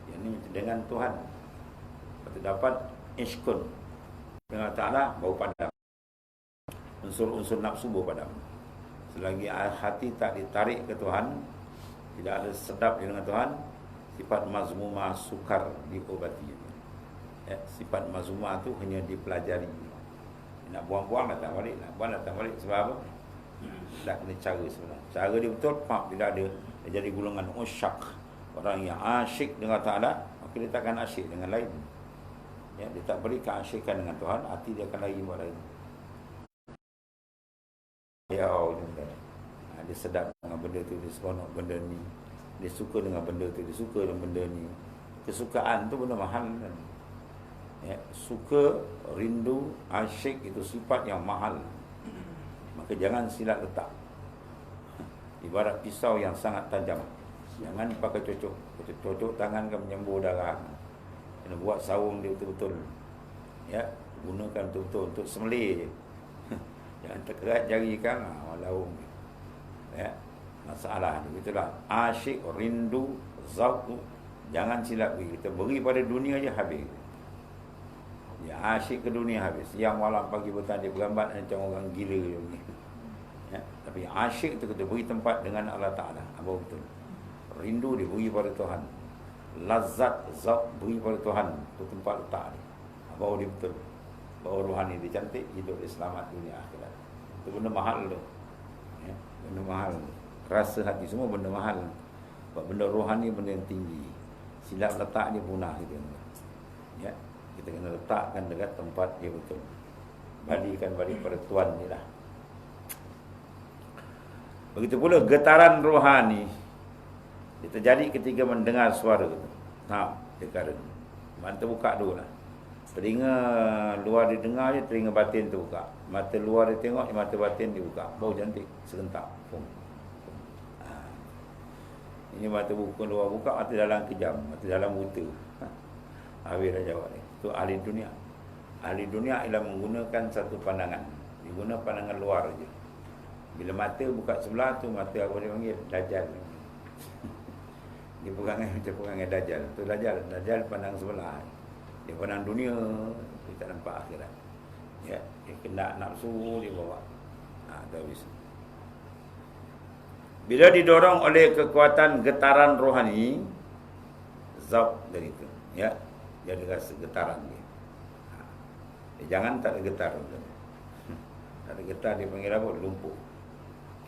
Yang ini dengan Tuhan. Terdapat ishkun dengan Ta'ala bau padam. Unsur-unsur nafsu bau padam. Selagi hati tak ditarik ke Tuhan, tidak ada sedap dengan Tuhan, sifat mazmumah sukar diobati. Ya, sifat mazmumah tu hanya dipelajari. Nak buang-buang datang balik, nak buang datang balik. Sebab apa? Tak kena cara sebenarnya. Cara dia betul, bila dia jadi golongan usyak, orang yang asyik dengan Ta'ala, maka dia takkan asyik dengan lain. Ya, dia tak beri keasyikan dengan Tuhan, hati dia akan lari buat lain. Ya, dia sedap dengan benda tu, dia seronok benda ni, dia suka dengan benda tu, dia suka dengan benda ni. Kesukaan tu benda mahal kan? Ya, suka, rindu, asyik itu sifat yang mahal. Maka jangan silat letak. Ibarat pisau yang sangat tajam. Jangan pakai cocok tangan kan menyembur darah. Kena buat sarung dia betul-betul. Ya, gunakan betul-betul untuk sembelih je. Jangan terkerat jari kan, walau. Ya, masalah ni itulah. Asyik, rindu, zauq, jangan silap beri. Kita beri pada dunia je habis. Ya, asyik ke dunia habis. Yang malam pagi petang dia bergambar macam orang gila je. Ya, tapi asyik tu kita beri tempat dengan Allah Ta'ala. Apa betul? Rindu dia beri pada Tuhan. Lazat, zauq beri pada Tuhan. Itu tempat letak dia. Bahawa dia betul. Bahawa rohani dia cantik, hidup dia selamat dunia akhirat. Itu benda mahal tu. Ya, benda mahal. Rasa hati semua benda mahal. Sebab benda rohani benda yang tinggi. Silap letak dia punah gitu. Ya, kita kena letakkan dekat tempat dia betul. Balikan balik pada Tuhan ni lah. Begitu pula getaran rohani dia terjadi ketika mendengar suara itu. Dia kata mata buka dulu lah. Telinga luar dia dengar je, telinga batin terbuka. Mata luar dia tengok, mata batin dia buka. Bau cantik, serentak. Ini mata buka luar buka, mata dalam kejam, mata dalam buta. Habis dah jawab ni. Itu ahli dunia. Ahli dunia ialah menggunakan satu pandangan. Dia guna pandangan luar je. Bila mata buka sebelah tu, mata apa dia panggil? Dajjal. Dia perangai macam perangai Dajjal. Tu Dajjal. Dajjal pandang sebelah. Dia pandang dunia, dia tak nampak akhirat. Ya, dia kena nafsu dia bawa. Tak habis. Bila didorong oleh kekuatan getaran rohani, zauq dari itu, ya, dia ada rasa getaran dia. Jangan tak ada getar. Tak ada getar dia panggil apa? Lumpuh.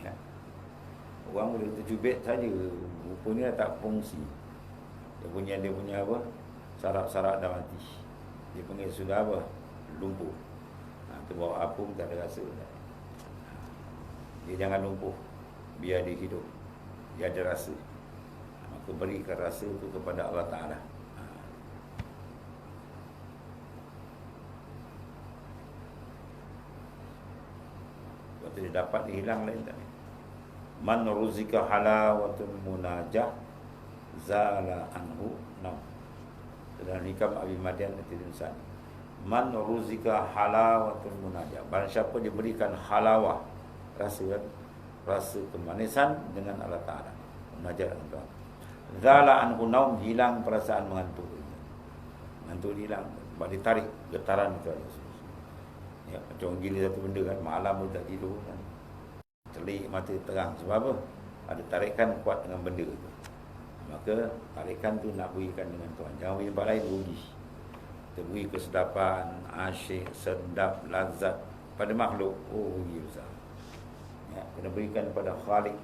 Ya. Orang boleh tercubit saja, rupanya tak fungsi. Dia punya apa? Sarap-sarap dah mati. Dia panggil sudah apa? Lumpuh. Itu bawa apa pun tak ada rasa. Dia jangan lumpuh. Biar dia hidup. Dia ada rasa. Maka berikan rasa itu kepada Allah Ta'ala. Waktu dia dapat, dia hilang lain tak? Man ruzika halawatul munajah zala anhu nam. dalam hikam Abi Madian At-Tirmidzi, man ruzika halawatul munajat, barang siapa diberikan halawah, rasa kemanisan dengan Allah Ta'ala, munajat dengan Tuhan, zala anhu naum, hilang perasaan mengantuk hilang, sebab ditarik getaran itu ada. Ya, macam gila satu benda kan, malam pun tak tidur kan, telik mata terang, sebab apa? Ada tarikan kuat dengan benda itu. Maka tarikan tu nak berikan dengan Tuhan, jangan beri tempat lain, rugi. Kita beri kesedapan, asyik, sedap, lazat pada makhluk, rugi besar. Ya, kena berikan pada Khalik,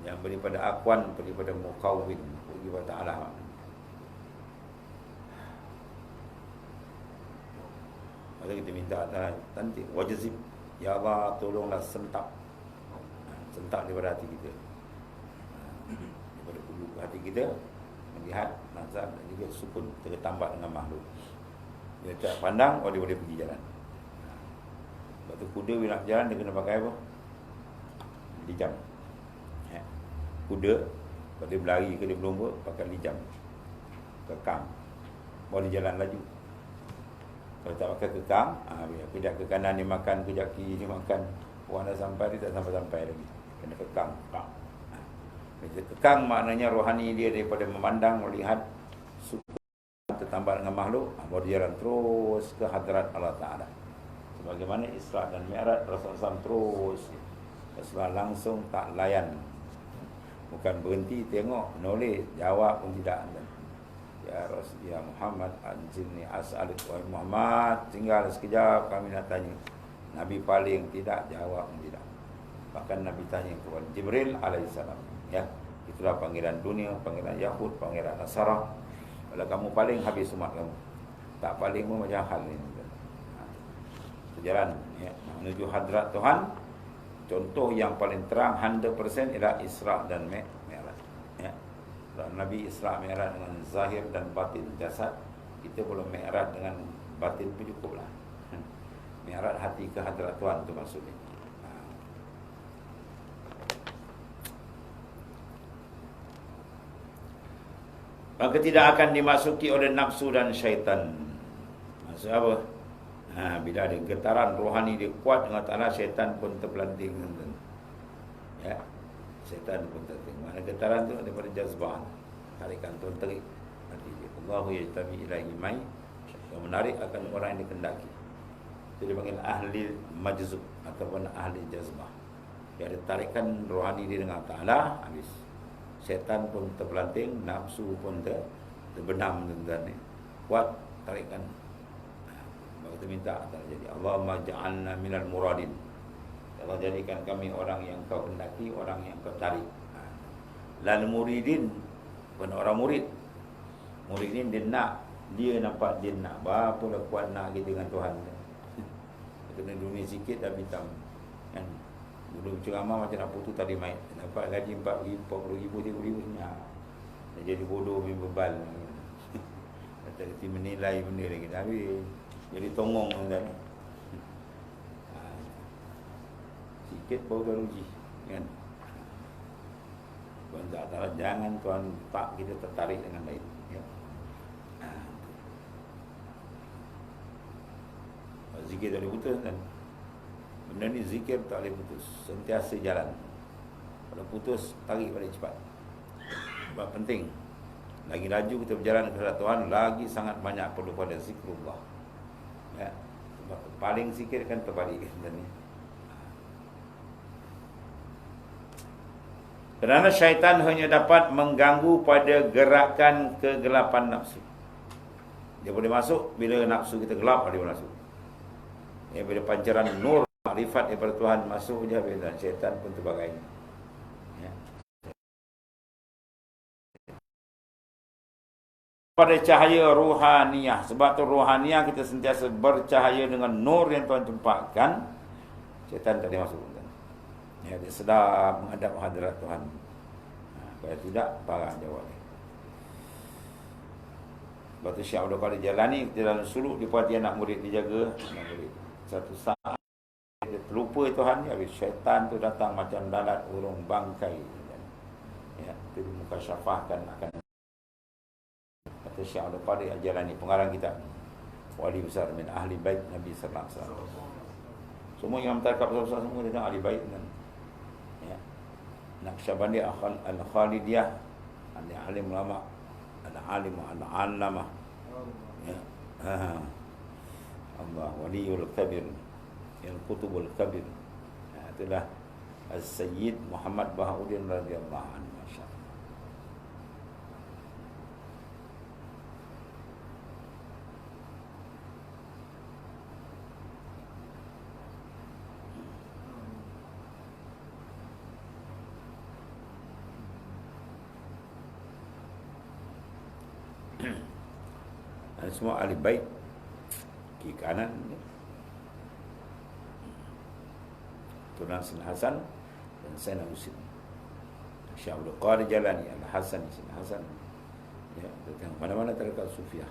jangan beri pada Akwan, beri pada Mukawwin, beri pada Allah. Maka kita minta nanti wajib, ya Allah tolonglah sentak daripada hati kita, daripada hulu hati kita, melihat nazar dan juga sukun tertambat dengan makhluk. Dia tak pandang, dia boleh pergi jalan. Sebab tu kuda bila nak berjalan, dia kena pakai apa? Lijam. Kuda kalau dia berlari ke dia berlomba, pakai lijam, kekang, baru dia jalan laju. Kalau tak pakai kekang, kejap ke kanan dia makan, kejap kiri dia makan, orang dah sampai, dia tak sampai-sampai lagi. Kena kekang. Bila kekang maknanya rohani dia daripada memandang, melihat, suka tertambat dengan makhluk, baru dia jalan terus ke hadrat Allah Ta'ala. Sebagaimana Isra dan Mi'raj, Rasulullah SAW terus Rasulullah langsung tak layan, bukan berhenti tengok, noleh, jawab pun tidak. Ya Rasul, ya Muhammad, anjilni as'alik, wahai Muhammad, tinggal sekejap kami nak tanya. Nabi paling tidak, jawab pun tidak. Bahkan Nabi tanya kepada Jibril alaihissalam, ya, itulah panggilan dunia, panggilan Yahud, panggilan Nasara. Kalau kamu paling, habis umat kamu. Tak paling pun macam hal ini. Jalan ya, menuju hadrat Tuhan. Contoh yang paling terang 100% ialah Isra dan Mi'raj. Ya. Nabi Isra Mi'raj dengan zahir dan batin jasad. Kita belum Mi'raj dengan batin pun cukuplah. Mi'raj hati ke hadrat Tuhan tu maksudnya. Maka tidak akan dimasuki oleh nafsu dan syaitan. Maksud apa? Bila ada getaran rohani dia kuat dengan Ta'ala, syaitan pun terpelanting. Ya, syaitan pun terpelanting. Mana getaran tu daripada jazbah, tarikan tu terik hati dia. Allahu yajtabi ilaihi mai, yang menarik akan orang yang dikendaki. Itu dipanggil ahli majzub ataupun ahli jazbah. Dia ada tarikan rohani dia dengan Ta'ala, habis. Syaitan pun terpelanting, nafsu pun terbenam dan kuat tarikan. Kita minta jadi Allahumma ja'alna minal muradin. Allah jadikan kami orang yang kau kendaki, orang yang kau tarik. Lan muridin, bukan orang murid. Muridin dia nampak dia nak. Berapa kuat nak kita dengan Tuhan. Kena dunia sikit dah hitam. Kan? Dulu ceramah macam nak putus tadi main. Dapat gaji 40,000, 40,000, 30,000 senyap. Dia jadi bodoh, bebal. Kata kita menilai benda lagi. Tapi jadi tongong kan. Sikit baru dah rugi kan. Tuan tak, jangan Tuan tak kita tertarik dengan lain ya. Zikir tak boleh putus kan. Benda ni zikir tak boleh putus, sentiasa jalan. Kalau putus, tarik balik cepat. Sebab penting, lagi laju kita berjalan kepada Tuhan, lagi sangat banyak perlu pada zikrullah ya. Sebab paling sikit kan terbalik kan. Kerana syaitan hanya dapat mengganggu pada gerakan kegelapan nafsu. Dia boleh masuk bila nafsu kita gelap, dia boleh masuk ya, bila pancaran nur makrifat daripada Tuhan masuk je, bila syaitan pun terbagainya ya. Pada cahaya rohaniah. Sebab tu rohaniah kita sentiasa bercahaya dengan nur yang Tuhan tempatkan. Syaitan tak boleh masuk ya, dia sedar menghadap hadirat Tuhan. Kalau tidak, parah jawab dia. Sebab tu Syekh Abdul Qadir Jalani kita dalam suluk, dia perhatian anak murid dijaga. Anak murid satu saat dia terlupa Tuhan dia, habis syaitan tu datang macam lalat urung bangkai ya, itu muka syafahkan akan kata Dr. Syekh Abdul Qadir Al-Jalani, pengarang kitab wali besar min ahli bait Nabi sallallahu alaihi wasallam. Semua yang mentakab semua dia ahli bait kan. Ya. Naqsyabandi Al-Khalidiyah, ahli ulama, al-alim al-allamah. Ya. Allah waliyul kabir, al-kutubul kabir. Ya, itulah As-Sayyid Muhammad Bahauddin radhiyallahu anhu. Masyaallah. Semua ahli bait kiri kanan Tuan Sin Hasan dan Sayyidina Husain, Syekh Abdul Qadir Jalani, Al-Hasan, Sin Hasan. Ya, tengok mana-mana tarekat sufiah.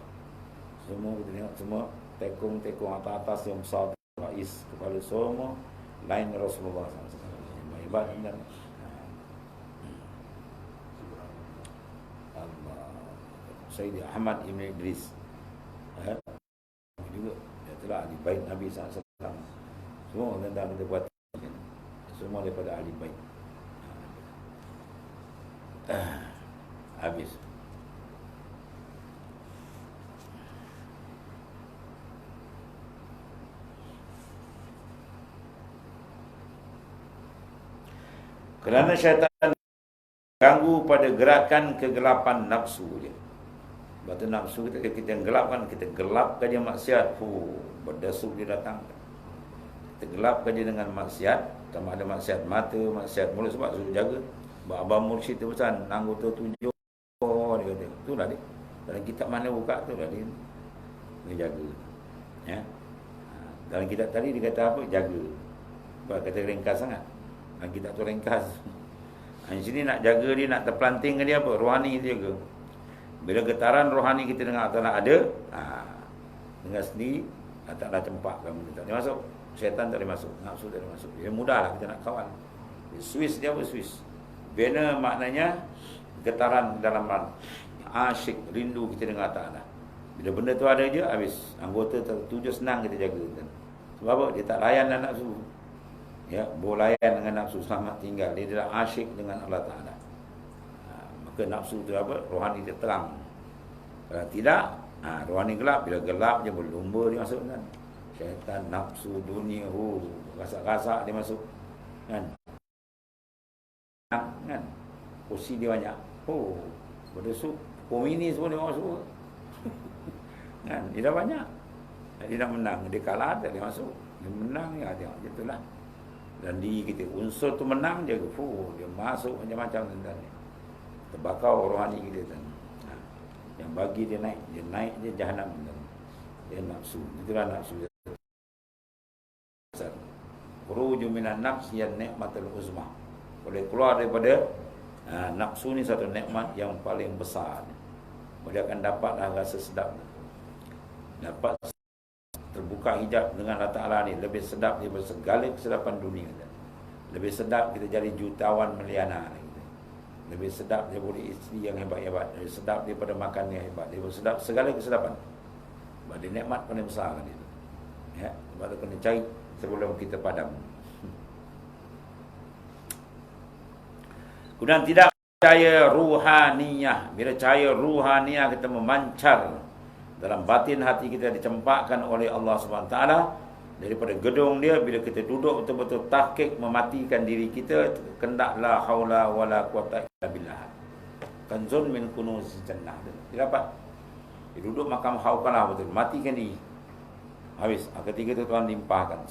Semua kita tengok semua tekung-tekung atas-atas yang besar, rais kepala semua lain Rasulullah SAW. Hebat dan Allah. Sayyidi Ahmad Ibn Idris juga dia telah ahli bait Nabi SAW. Semua tentang kita buat semua daripada ahli bait. Habis. Kerana syaitan ganggu pada gerakan kegelapan nafsu dia. Batu nafsu kita gelapkan, kita gelapkan dia maksiat, berdasuk dia datang. Kita gelapkan dia dengan maksiat, sama ada maksiat mata, maksiat mulut, sebab suruh jaga. Abang Mursyid tu pesan, anggota 7 dia kata, itulah dia. Dalam kitab mana buka tu lah dia jaga. Ya. Dalam kitab tadi dia kata apa? Jaga. Sebab kata ringkas sangat. Dalam kitab tu ringkas. Di sini nak jaga dia, nak terpelanting dia apa? Rohani dia jaga. Bila getaran rohani kita dengan Allah Ta'ala ada, dengan sendiri Allah Ta'ala cempakkan benda tak boleh masuk. Syaitan tak boleh masuk, nafsu tak boleh masuk. Dia mudahlah kita nak kawal. Swiss dia apa Swiss? Bina maknanya getaran dalam asyik, rindu kita dengan Allah Ta'ala. Bila benda tu ada je, habis. Anggota tertuju senang kita jaga. Sebab apa? Dia tak layan dengan nafsu. Ya, boleh layan dengan nafsu, selamat tinggal. Dia adalah asyik dengan Allah Ta'ala. Ke nafsu tu apa? Rohani dia terang. Kalau tidak, rohani gelap. Bila gelap je berlumba dia masuk kan. Syaitan, nafsu, dunia, rasak-rasak dia masuk. Kan? Kan? Kursi dia banyak. Berdesuk. Komunis pun dia masuk. Kan? Dia dah banyak. Dia nak menang. Dia kalah, tak dia masuk. Dia menang, ya tengok. Itulah. Dan diri kita. Unsur tu menang je. Dia masuk macam-macam tentang ni. Terbakau rohani kita kan. Yang bagi dia naik je jahanam kan. Dia nafsu. Itulah nafsu. Khuruju minan nafs yan nikmatul uzma. Boleh keluar daripada nafsu ni satu nikmat yang paling besar. Dia akan dapatlah rasa sedap. Dapat terbuka hijab dengan Allah Ta'ala ni lebih sedap daripada segala kesedapan dunia. Lebih sedap kita jadi jutawan meliana. Lebih sedap dia boleh isteri yang hebat-hebat. Lebih sedap daripada makan yang hebat. Lebih sedap segala kesedapan. Sebab dia nikmat paling besar kan itu. Ya, sebab tu kena cari sebelum kita padam. Kemudian tidak percaya ruhaniyah. Bila cahaya ruhaniyah kita memancar dalam batin hati kita, dicempakkan oleh Allah SWT daripada gedung dia. Bila kita duduk betul-betul tahqiq mematikan diri kita, kendak la haula wala quwata illa billah. Kanzun min kunuzil jannah. Dia dapat. Dia duduk makam hauqalah betul, matikan diri. Habis. Ketika itu Tuhan limpahkan,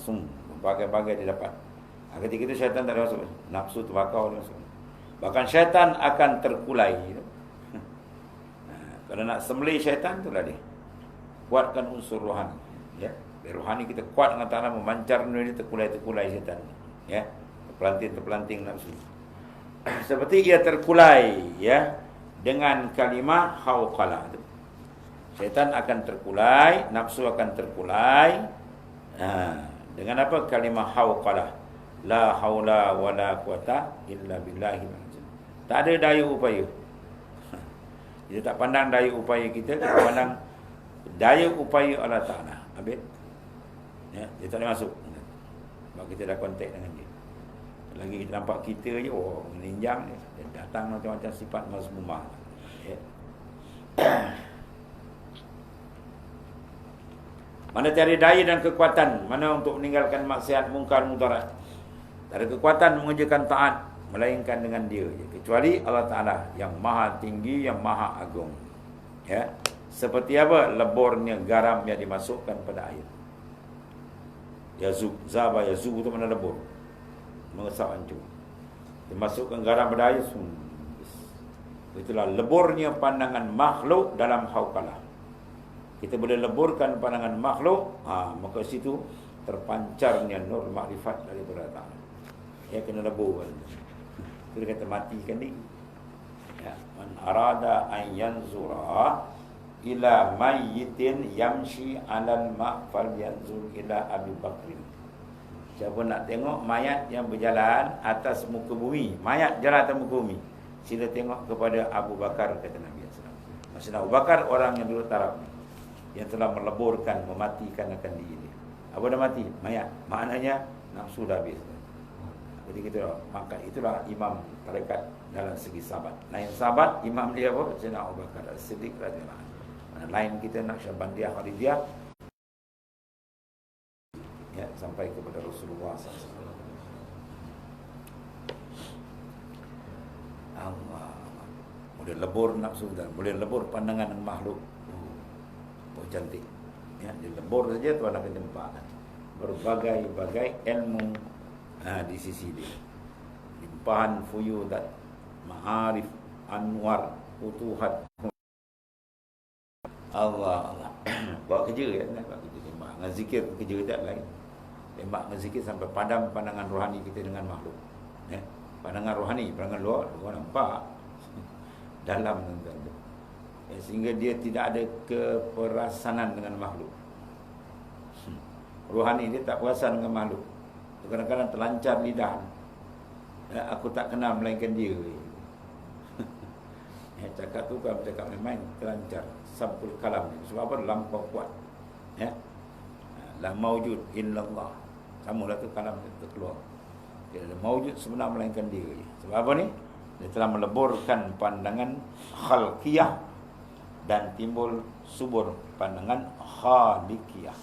berbagai-bagai dia dapat. Ketika itu syaitan tak ada masuk. Nafsu terbakar dia masuk. Bahkan syaitan akan terkulai. Kalau nak sembelih syaitan, itulah dia. Kuatkan unsur rohani. Ya. Rohani kita kuat dengan tanah memancar ini, terkulai syaitan. Ya. Terpelanting nafsu. Seperti ia terkulai ya dengan kalimah hauqalah. Syaitan akan terkulai, nafsu akan terkulai. Dengan apa? Kalimah hauqalah. La haula wala quwata illa billahil azim. Tak ada daya upaya. Kita tak pandang daya upaya kita pandang daya upaya Allah Ta'ala. Habis? Ya, dia tak boleh masuk. Sebab kita dah kontak dengan dia. Lagi kita nampak kita je, oh, meninjang dia. Dia datang macam-macam sifat mazmumah. Ya. Mana tiada daya dan kekuatan mana untuk meninggalkan maksiat mungkar mudarat. Tak ada kekuatan mengerjakan taat melainkan dengan dia je. Kecuali Allah Ta'ala yang maha tinggi, yang maha agung. Ya. Seperti apa leburnya garam yang dimasukkan pada air. Yazub, zaba yazub itu mana lebur. Mengesap hancur. Dimasukkan garam pada air, itulah leburnya pandangan makhluk dalam haukalah. Kita boleh leburkan pandangan makhluk, maka situ terpancarnya nur makrifat daripada Allah. Ya, kena leburkan. Itu dia kata matikan diri. Ya, man arada an yanzura ila mayyitin yamshi 'alal ma' falyanzur ila Abi Bakrin. Siapa nak tengok mayat yang berjalan atas muka bumi, mayat jalan atas muka bumi, sila tengok kepada Abu Bakar, kata Nabi sallallahu alaihi wasallam. Maksudnya Abu Bakar orang yang dulu taraf ni, yang telah meleburkan, mematikan akan diri dia. Apa dah mati? Mayat. Maknanya nafsu dah habis. Jadi kita maka itulah imam tarekat dalam segi sahabat. Lain sahabat, imam dia apa? Sayyidina Abu Bakar As-Siddiq radhiyallahu anhu. Lain kita Naqsyabandiyah Kharijiyah, ya, sampai kepada Rasulullah SAW. Allah, boleh lebur nafsu dan boleh lebur pandangan makhluk. Cantik, ya, dia lebur saja Tuhan akan tempatkan berbagai-bagai ilmu di sisi dia, limpahan fuyudat, ma'arif, anwar, futuhat. Allah buat kerja kan, buat kerja tembak dengan zikir, kerja tak lain. Tembak dengan zikir sampai padam pandangan rohani kita dengan makhluk. Ya, pandangan rohani, pandangan luar orang nampak dalam tuan-tuan. Ya, sehingga dia tidak ada keperasanan dengan makhluk. Rohani dia tak perasan dengan makhluk. Kadang-kadang terlancar lidah. Ya, aku tak kenal melainkan dia. Ya, cakap tu kan cakap main-main, terlancar. Sabul kalam. Sebab apa? Lampau kuat. Ya. La maujud illallah. Samulah tu kalam tu keluar. Dia ada maujud sebenar melainkan dia. Sebab apa ni? Dia telah meleburkan pandangan khalqiyah dan timbul subur pandangan khaliqiyah.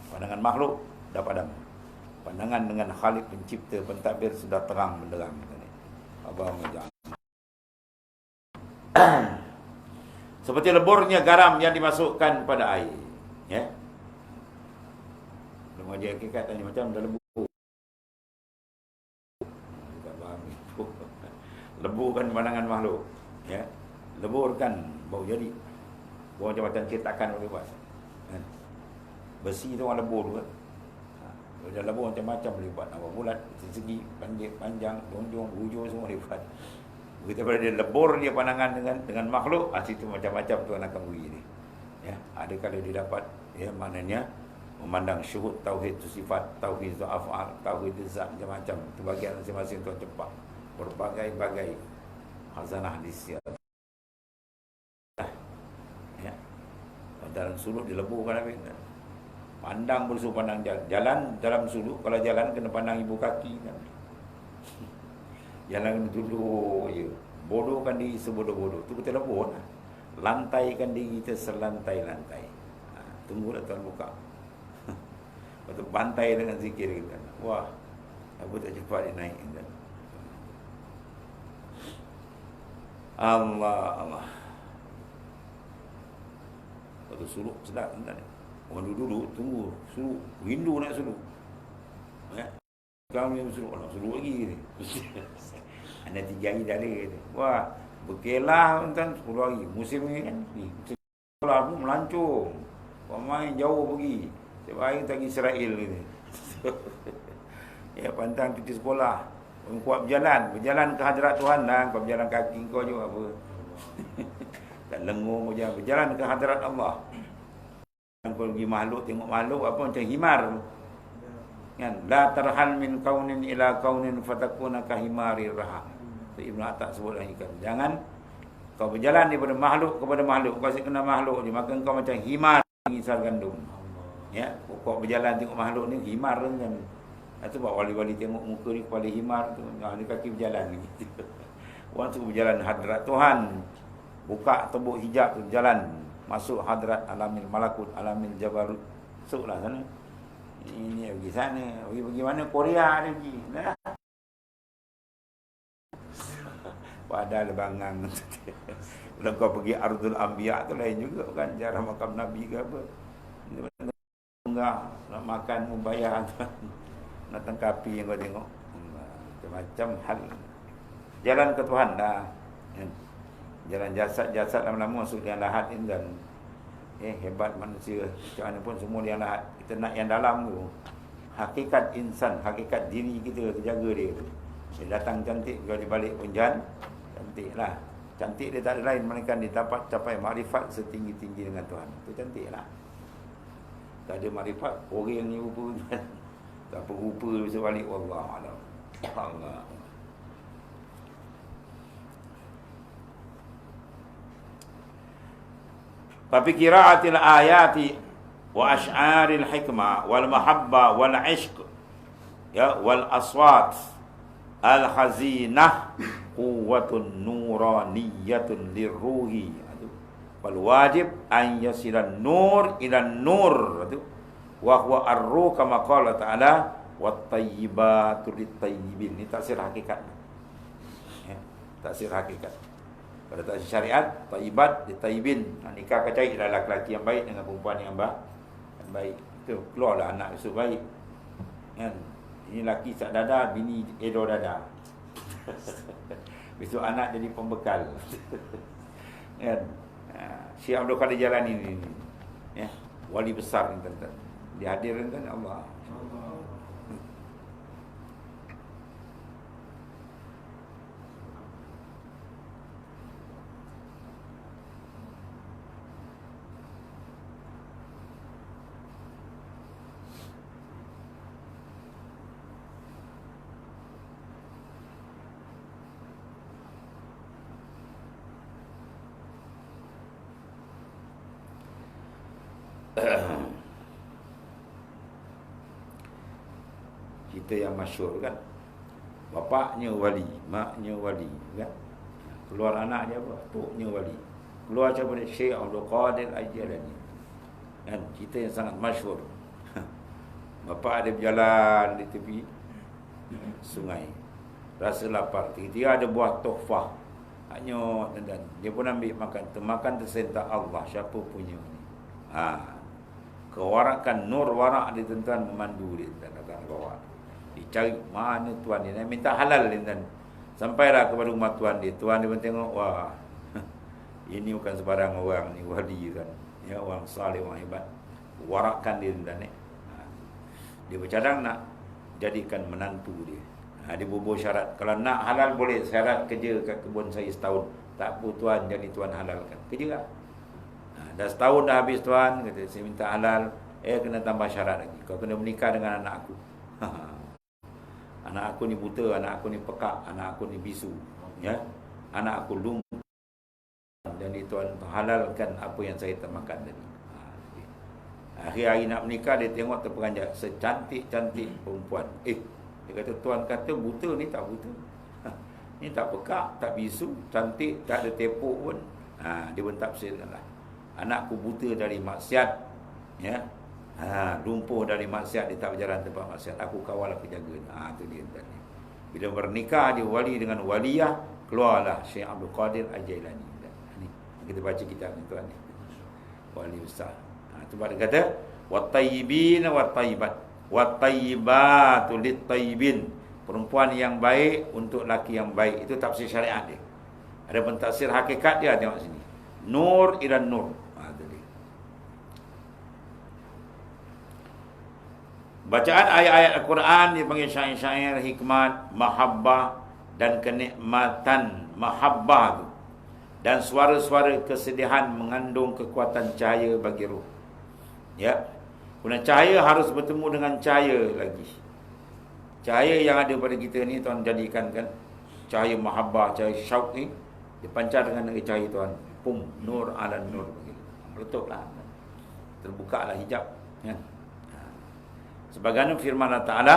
Pandangan makhluk dah padam. Pandangan dengan Khalik pencipta pentadbir sudah terang benderang. Abang mengajar. Seperti leburnya garam yang dimasukkan pada air. Ya. Belum ada hakikat tanya macam dah lebur. Tak faham itu. Leburkan pandangan makhluk. Ya. Leburkan bau jadi. Buat macam cetakan boleh buat. Besi tu orang lebur tu kan. Kalau dah lebur macam-macam boleh buat. Apa bulat, segi, panjang, lonjong, hujung semua boleh buat. Begitu pada dia lebur dia pandangan dengan makhluk, situ macam-macam Tuhan akan beri dia. Ya, ada kala dia dapat, ya, maknanya memandang syuhud tauhid tu sifat, tauhid tu af'al, tauhid tu zat, macam-macam. Itu bagian masing-masing Tuhan cepat. Berbagai-bagai khazanah hadis. Ya. Dalam suluk dileburkan habis. Pandang bersuruh pandang jalan dalam suluk. Kalau jalan kena pandang ibu kaki kan. Jalan kena duduk je. Bodohkan diri sebodoh-bodoh. Itu kita lebur lah. Lantaikan diri kita selantai-lantai. Tunggulah Tuhan buka. Lepas tu bantai dengan zikir kita. Wah, apa tak cepat dia naik kan. Allah. Lepas tu suluk sedap kan. Orang duduk tunggu suluk, rindu nak suluk. Ya. Kami yang suluk, nak suluk lagi ni. Ada 3 hari dah ada. Wah, berkelah tuan 10 hari. Musim ni kan. Musim sekolah pun melancong. Orang main jauh pergi. Setiap hari tak pergi Israel ni. Ya, pantang cuti sekolah. Orang kuat berjalan ke hadirat Tuhan lah. Kau berjalan kaki kau juga apa. Tak lengur je. Berjalan ke hadirat Allah. Kalau pergi makhluk, tengok makhluk apa macam himar kan, la tarhal min kaunin ila kaunin fatakuna ka himari raha. Ibnu Atta sebut lagi kan, jangan Kau berjalan daripada makhluk kepada makhluk, kau asyik kenal makhluk ni, maka kau macam himar mengisar gandum. Ya, kau berjalan tengok makhluk ni, himar kan. Itu buat wali-wali tengok muka ni kepala himar tu, ni kaki berjalan ni. Orang tu berjalan hadrat Tuhan. Buka tembok hijab tu, jalan masuk hadrat alamil malakut, alamil jabarut. Masuklah sana. Ini pergi sana, pergi mana? Korea dia pergi. Nah. Padahal bangang. Kalau kau pergi Ardul Anbiya tu lain juga kan, jarah makam Nabi ke apa. Enggak nak makan membayar nak tengkapi yang kau tengok. Macam-macam hal. Jalan ke Tuhan dah. Jalan jasad-jasad lama-lama masuk yang lahat ini dan hebat manusia. Macam mana pun semua yang lahat. Kita nak yang dalam tu. Hakikat insan, hakikat diri kita terjaga dia tu. Dia datang cantik, kalau dia balik pun cantik lah. Cantik dia tak ada lain melainkan dia dapat capai makrifat setinggi-tinggi dengan Tuhan. Itu cantik lah. Tak ada makrifat, orang ni rupa kan. Tak apa rupa bisa balik. Wallahualam. Allah. Tapi qiraatil ayati wa asy'aril hikmah wal mahabbah wal ishq ya wal aswat al khazinah quwwatun nuraniyatun lirruhi. Wal wajib an yasilan nur ila nur wa huwa ar-ruh kama qala ta'ala wat tayyibatu lit tayyibin. Ini tafsir hakikat. Ya, tafsir hakikat. Pada tafsir syariat, tayyibat lit tayyibin. Nikah kacai adalah lelaki yang baik dengan perempuan yang baik. Itu keluarlah anak esok baik. Kan? Ini lelaki sak dada, bini edo dada. Besok anak jadi pembekal. Kan? Syekh Abdul Qadir Jalani ini. Ya, wali besar ni tuan-tuan. Dihadirkan Allah. Kita yang masyhur kan, bapaknya wali, maknya wali kan, keluar anak dia apa, atuknya wali, keluar siapa dia, Syekh Abdul Qadir Al-Jilani kan, kita yang sangat masyhur. Bapak dia berjalan di tepi sungai, rasa lapar, tiba-tiba ada buah tofah, hanya dan dia pun ambil makan, termakan tersentak Allah, siapa punya ni. Kewarakan nur warak dia tuan-tuan memandu dia tuan-tuan bawa. Dicari mana tuan dia, minta halal dia tuan. Sampailah kepada rumah tuan dia. Tuan dia pun tengok, wah. Ini bukan sebarang orang ni, wali kan. Ya, orang saleh, orang hebat. Warakkan dia tuan ni. Dia bercadang nak jadikan menantu dia. Dia bubuh syarat. Kalau nak halal boleh, syarat kerja kat kebun saya setahun. Tak apa tuan, jadi tuan halalkan. Kerja lah. Dah setahun dah habis tuan, kata saya minta halal, kena tambah syarat lagi. Kau kena menikah dengan anak aku. Anak aku ni buta, anak aku ni pekak, anak aku ni bisu. Ya. Anak aku lumpuh. Jadi tuan halalkan apa yang saya termakan tadi. Akhir hari nak menikah, dia tengok terperanjat secantik-cantik perempuan. Dia kata tuan kata buta ni tak buta. Ni tak pekak, tak bisu, cantik, tak ada tepuk pun. Dia pun tafsirkanlah. Anakku buta dari maksiat, ya, lumpuh dari maksiat, dia tak berjalan tempat maksiat, aku kawal, aku jaga. Itu dia tadi. Bila bernikah dia wali dengan waliyah, keluarlah Syekh Abdul Qadir Al-Jilani. Ni kita baca kitab ni tuan ni. Wali besar. Itu dia kata wat tayyibin wat tayyibat. Wat tayyibatu lit tayyibin. Perempuan yang baik untuk laki yang baik. Itu tafsir syariat dia. Ada pun tafsir hakikat dia, tengok sini. Nur ila nur. Bacaan ayat-ayat Al-Quran dipanggil syair-syair hikmat, mahabbah dan kenikmatan. Mahabbah tu. Dan suara-suara kesedihan mengandung kekuatan cahaya bagi ruh. Ya. Kemudian cahaya harus bertemu dengan cahaya lagi. Cahaya yang ada pada kita ni tuan jadikan kan, cahaya mahabbah, cahaya syauq ni, Dipancar dengan cahaya Tuhan. Pum, nur ala nur begitu. Meletuplah. Terbukalah hijab, kan? Sebagaimana firman Allah Taala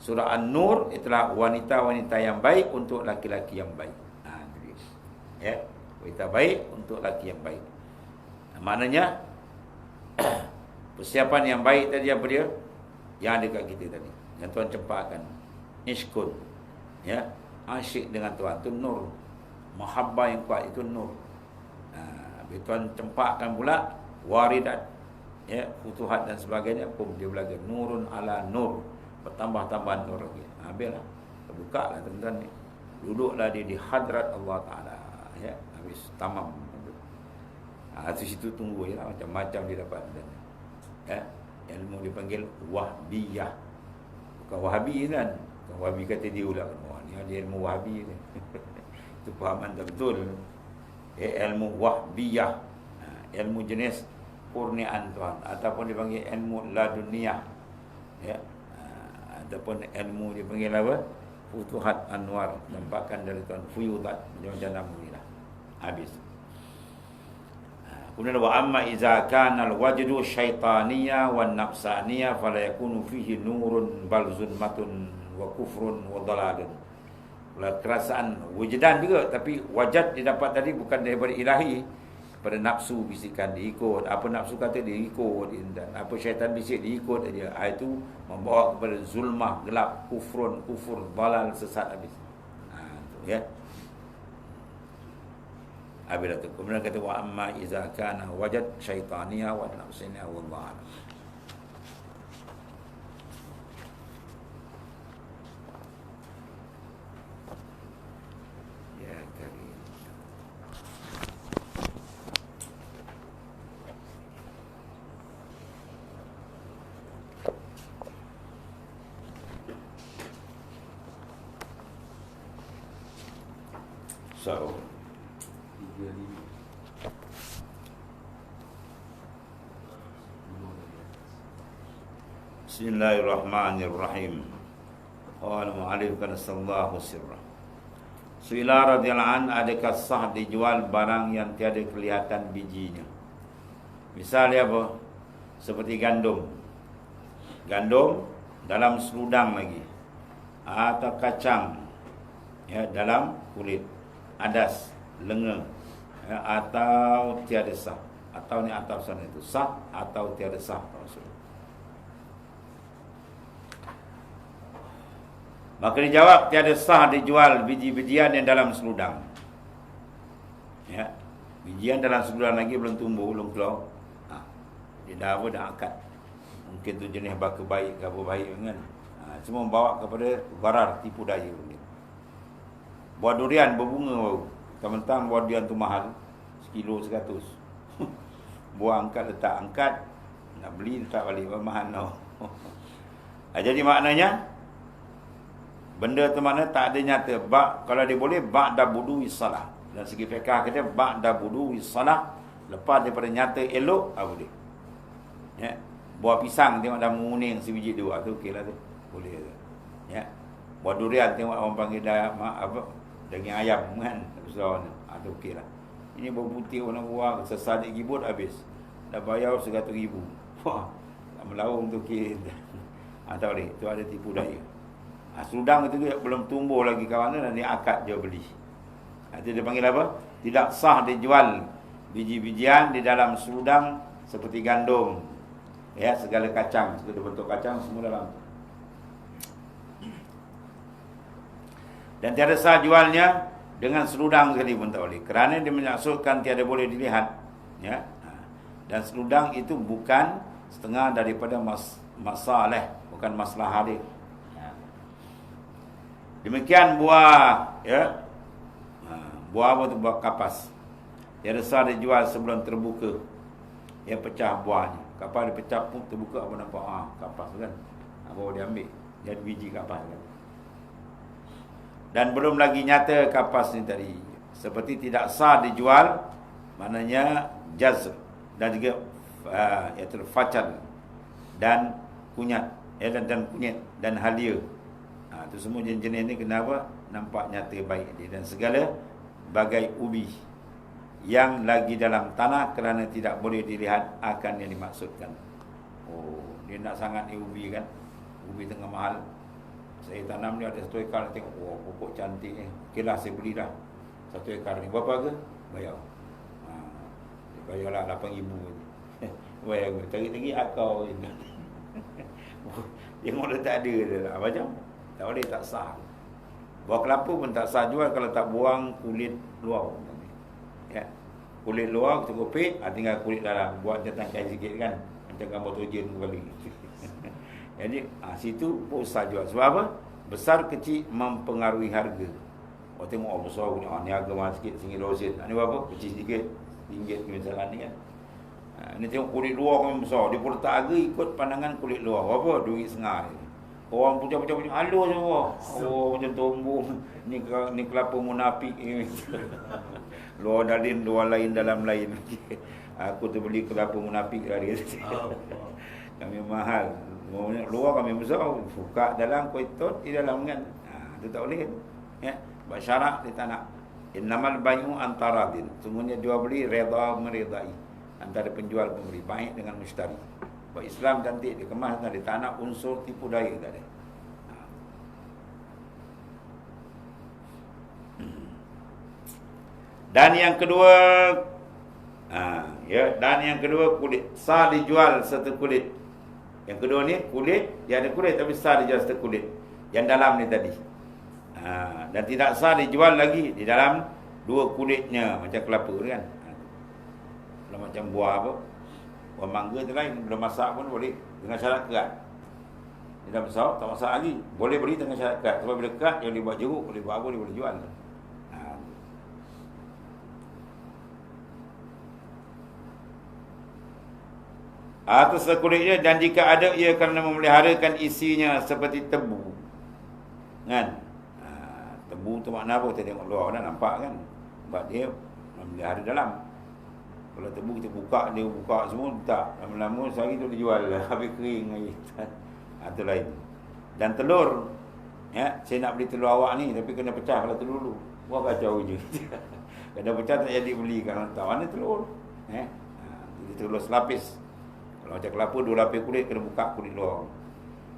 surah An-Nur, itulah wanita-wanita yang baik untuk laki-laki yang baik. Itu dia. Ya, wanita baik untuk laki yang baik. Maknanya persiapan yang baik tadi apa dia? Yang ada kat kita tadi. Yang Tuhan cempakkan. Ishkun. Ya, asyik dengan Tuhan itu nur. Mahabbah yang kuat itu nur. Tuhan cempakkan pula waridat, ya, futuhat dan sebagainya pun dia belaga nurun ala nur, bertambah-tambah nur lagi. Habislah, terbuka lah tuan-tuan ni. Duduklah dia di hadrat Allah Taala, ya, habis tamam. Di situ tunggu ya, macam-macam dia dapat. Ya, ilmu dipanggil wahbiyah. Bukan wahabi kan. Bukan wahabi kata dia ulang. Oh, ni ada ilmu wahabi ni. Itu fahaman tak betul. Ilmu wahbiyah, ilmu jenis kurniaan Tuhan, ataupun dipanggil ilmu laduniyah, ya, ataupun ilmu dipanggil apa? Futuhat anwar, nampakkan dari Tuhan, fuyudat, macam-macam nama ni lah. Habis. Kemudian wa amma iza kana al-wajdu syaitaniyah wa nafsaniyah fala yakunu fihi nurun bal zulmatun wa kufrun wa dalalun. Kerasaan wujdan juga, tapi wajad didapat tadi bukan daripada ilahi, pada nafsu bisikan diikut, apa nafsu kata diikut, dan apa syaitan bisik diikut dia. Itu membawa kepada zulmah, gelap, kufur, dalal, sesat habis. Ya. Habis itu. Kemudian kata wa amma iza kana wajad syaitaniyah wa nafsiniyah wallahu a'lam. So, Bismillahirrahmanirrahim. Qala mu'alif kana sallallahu sirrah. Suila radhiyallahu an, adakah sah dijual barang yang tiada kelihatan bijinya? Misalnya apa? Seperti gandum. Gandum dalam seludang lagi. Atau kacang, ya, dalam kulit. Adas, lenga, ya, atau tiada sah, atau ni atau sana itu sah atau tiada sah Rasul. Maka dijawab tiada sah dijual biji-bijian yang dalam seludang. Ya, bijian dalam seludang lagi belum tumbuh, belum keluar. Dia dah apa, dah akad. Mungkin tu jenis baka baik ke apa baik kan. Semua membawa kepada gharar, tipu daya. Buah durian berbunga baru. Mentang-mentang buah durian tu mahal, sekilo 100. Buah angkat letak angkat, nak beli letak balik, mahal no. Jadi maknanya benda tu mana tak ada nyata. Kalau dia boleh ba'da wudu salah. Dan segi fiqh kata ba'da wudu salah, lepas daripada nyata elok boleh. Ya. Buah pisang tengok dah menguning sebiji dua tu okeylah tu. Boleh tu. Ya. Buah durian tengok orang panggil dah apa? Daging ayam kan, besar ni. Tu okeylah. Ini buah putih warna buah sesadik gibut habis. Dah bayar 100,000. Wah, tak melaung tu okey. Tak boleh. Tu ada tipu daya. Seludang itu belum tumbuh lagi kawan dan dia akad dia beli. Itu dia panggil apa? Tidak sah dijual biji-bijian di dalam seludang seperti gandum. Ya, segala kacang, segala bentuk kacang semua dalam. Dan tiada sah jualnya dengan seludang sekali pun tak boleh. Kerana dia menyaksudkan tiada boleh dilihat. Ya. Dan seludang itu bukan setengah daripada masalah, bukan masalah dia. Demikian buah, ya. Buah apa tu? Buah kapas. Tiada sah dijual sebelum terbuka. Ya, pecah buahnya. Kapas dia pecah pun terbuka apa nampak? Kapas kan. Baru dia ambil. Jadi biji kapas kan. Dan belum lagi nyata kapas ni tadi. Seperti tidak sah dijual, maknanya jazr dan juga iaitu facal dan kunyat, dan kunyit dan halia. Itu semua jenis-jenis ni kenapa nampak nyata baik dia, dan segala bagai ubi yang lagi dalam tanah kerana tidak boleh dilihat akan yang dimaksudkan. Oh, dia nak sangat ni ubi kan. Ubi tengah mahal. Saya tanam ni ada 1 ekar, tengok, oh, pokok cantik ni. Okeylah, saya beli dah 1 ekar ni. Berapa harga? Bayar. Bayarlah 8,000. Bayar, tarik-tarik akau. Tengok dia tak ada dah. Macam tak boleh, tak sah. Buah kelapa pun tak sah jual kalau tak buang kulit luar. Ya. Kulit luar kita kopek, tinggal kulit dalam. Buat jatangkai sikit kan. Macam gambar tojen kembali. Jadi situ pun sah jual. Sebab apa? Besar kecil mempengaruhi harga. Oh, tengok, oh, besar punya. Ni harga mahal sikit, RM1 ni berapa? Kecil sikit, RM1 misalnya ni kan. Ni tengok kulit luar kami besar. Dia pun letak harga ikut pandangan kulit luar. Berapa? RM2.5. Orang pucah-pucah halus semua. Oh, macam tombong. Ni kelapa munafik ni. Luar dalin, luar lain, dalam lain. Aku tu beli kelapa munafik lah dia. Kami mahal. Luar kami besar. Buka dalam, kuitot di dalam kan. Itu tak boleh. Ya. Sebab syarak dia tak nak. Innamal bay'u antaradin. Sungguhnya jual beli redha meredai antara penjual pembeli, baik dengan mustari. Sebab Islam cantik, dia kemas, dia tak nak unsur tipu daya, tak ada. Dan yang kedua, dan yang kedua kulit sah dijual serta kulit. Yang kedua ni kulit, dia ada kulit tapi sah dijual serta kulit. Yang dalam ni tadi. Dan tidak sah dijual lagi di dalam 2 kulitnya, macam kelapa kan. Kalau macam buah apa? Buah mangga tu lain, belum masak pun boleh dengan syarat kerat. Dia dah besar, tak masak lagi. Boleh beli dengan syarat kerat. Sebab bila kerat, dia boleh buat jeruk, boleh buat apa, dia boleh jual. Atau sekulitnya, dan jika ada ia kerana memeliharakan isinya seperti tebu. Kan? Tebu tu makna apa? Kita tengok luar dah nampak kan. Sebab dia memelihara dalam. Kalau tebu kita buka, dia buka semua, tak. Lama-lama sehari tu dia jual. Habis kering lagi. Itu lain. Dan telur. Ya, saya nak beli telur awak ni, tapi kena pecah kalau telur dulu. Wah, kacau je. Kena pecah tak jadi beli. Kalau tak, mana telur? Jadi telur selapis. Kalau macam kelapa, 2 lapis kulit, kena buka kulit luar.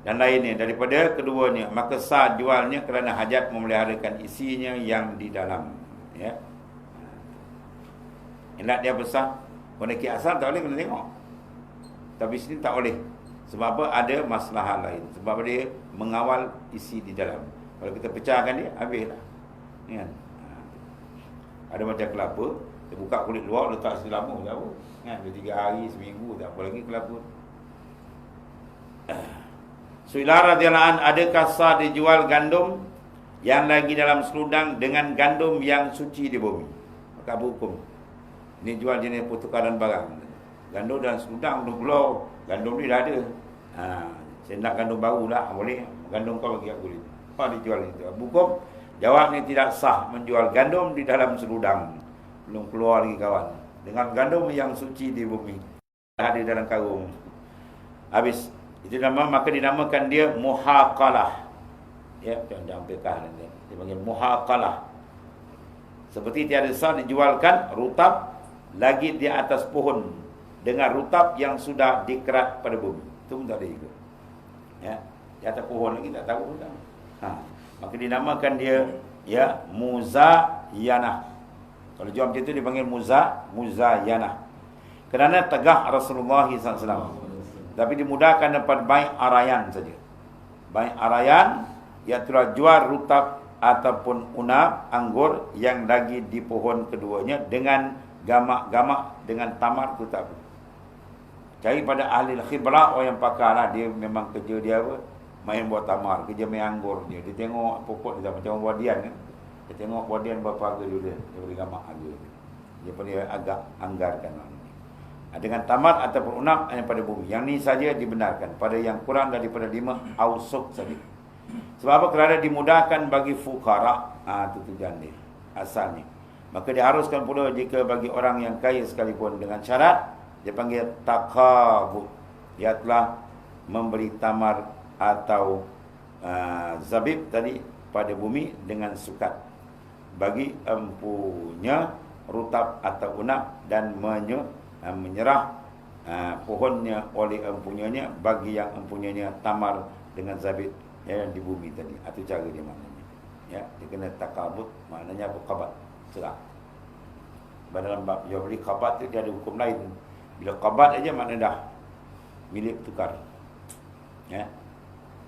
Dan lainnya, daripada keduanya, maka sah jualnya kerana hajat memeliharakan isinya yang di dalam. Ya. Ingat dia besar. Moneki asal tak boleh, kena tengok. Tapi sini tak boleh. Sebab apa? Ada masalah lain. Sebab dia mengawal isi di dalam. Kalau kita pecahkan dia, habislah. Ya. Ada macam kelapa, kita buka kulit luar, letak selama, tak apa. Kan, 2-3 hari, seminggu, tak apa lagi kelapa. Su'ilah radhiyallahu an, adakah sah dijual gandum yang lagi dalam seludang dengan gandum yang suci di bumi? Maka hukum. Ini jual jenis pertukaran barang. Gandum dalam seludang belum keluar, gandum ni dah ada. Saya nak gandum baru lah, boleh. Gandum kau bagi aku ni. Apa dijual itu? Hukum, jawabnya tidak sah menjual gandum di dalam seludang. Belum keluar lagi kawan. Dengan gandum yang suci di bumi. Ada dalam karung. Habis. Itu nama, maka dinamakan dia muhaqalah. Ya, jangan pekah nanti. Dia panggil muhaqalah. Seperti tiada sah dijualkan rutab lagi di atas pohon dengan rutab yang sudah dikerat pada bumi. Itu pun tak ada juga. Ya, di atas pohon lagi tak tahu pun. Maka dinamakan dia ya muzayanah. Kalau jual macam itu dipanggil muzayanah. Kerana tegah Rasulullah SAW. Tapi dimudahkan dapat baik arayan saja. Baik arayan, iaitulah jual rutab ataupun unab, anggur yang lagi di pohon keduanya dengan gamak-gamak, dengan tamar tu tak apa. Cari pada ahli khibrah, orang yang pakar lah. Dia memang kerja dia apa? Main buat tamar, kerja main anggur dia. Dia tengok pokok dia macam buah dian kan. Dia tengok buah dian berapa harga dia. Dia beri gamak harga. Dia pun dia agak anggarkan lah. Dengan tamar ataupun unab hanya pada bumi. Yang ni saja dibenarkan. Pada yang kurang daripada 5 ausuk saja. Sebab apa? Kerana dimudahkan bagi fuqara. Itu tujuan dia. Asalnya. Maka diharuskan pula jika bagi orang yang kaya sekalipun dengan syarat. Dia panggil taqabud. Dia telah memberi tamar atau zabib tadi pada bumi dengan sukat. bagi empunya rutab atau unab, dan menyerah pohonnya oleh empunyanya bagi yang empunyanya tamar dengan zabit, yang di bumi tadi. Itu cara dia maknanya. Ya, dia kena takabut, maknanya apa? Qabat, serah. Dalam bab jual beli qabat itu dia ada hukum lain. Bila qabat aja makna dah milik tukar. Ya.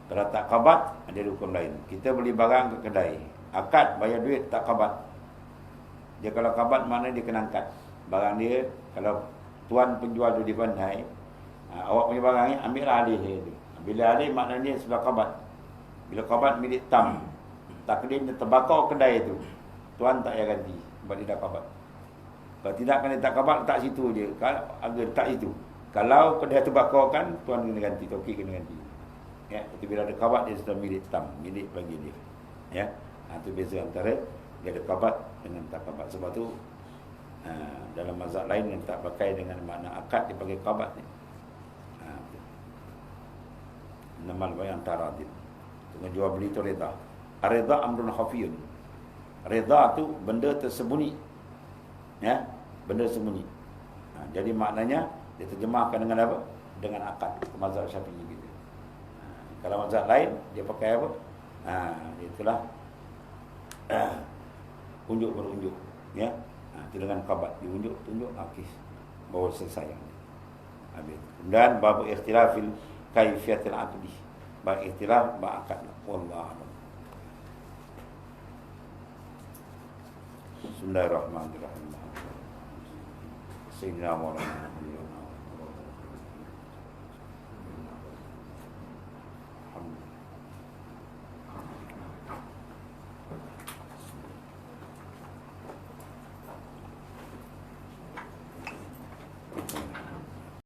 Kalau tak qabat ada hukum lain. Kita beli barang ke kedai, akad bayar duit tak qabat. Dia kalau qabat makna dia kena angkat barang dia. Kalau tuan penjual tu di pandai, awak punya barang ni ambil alih dia tu. Bila alih maknanya sudah qabat. Bila qabat milik tam, takdirnya terbakar kedai tu, tuan tak payah ganti sebab dia dah qabat. Kalau tidak kena tak qabat, tak situ je. Kalau agak tak situ. Kalau kedai terbakarkan, tuan kena ganti, toki kena ganti. Ya, tapi bila ada qabat dia sudah milik tam, milik bagi dia. Ya. Itu beza antara dia ada qabat dengan tak qabat. Sebab tu dalam mazhab lain yang tak pakai dengan makna akad dia pakai qabat ni. Namal bayan taradid. Dengan jual beli tu reda. Ar-rida amrun khafiyun. Reda tu benda tersembunyi. Ya, benda sembunyi. Jadi maknanya diterjemahkan dengan apa? Dengan akad. Mazhab Syafi'i gitu. Kalau mazhab lain dia pakai apa? Itulah unjuk berunjuk, ya. Itu dengan qabat, diunjuk, tunjuk, okey. Baru selesai. Habis. Dan bab ikhtilafil kaifiyatil aqdi. Bab ikhtilaf bab akad. Wallahu a'lam. Bismillahirrahmanirrahim. Sayyidina Muhammad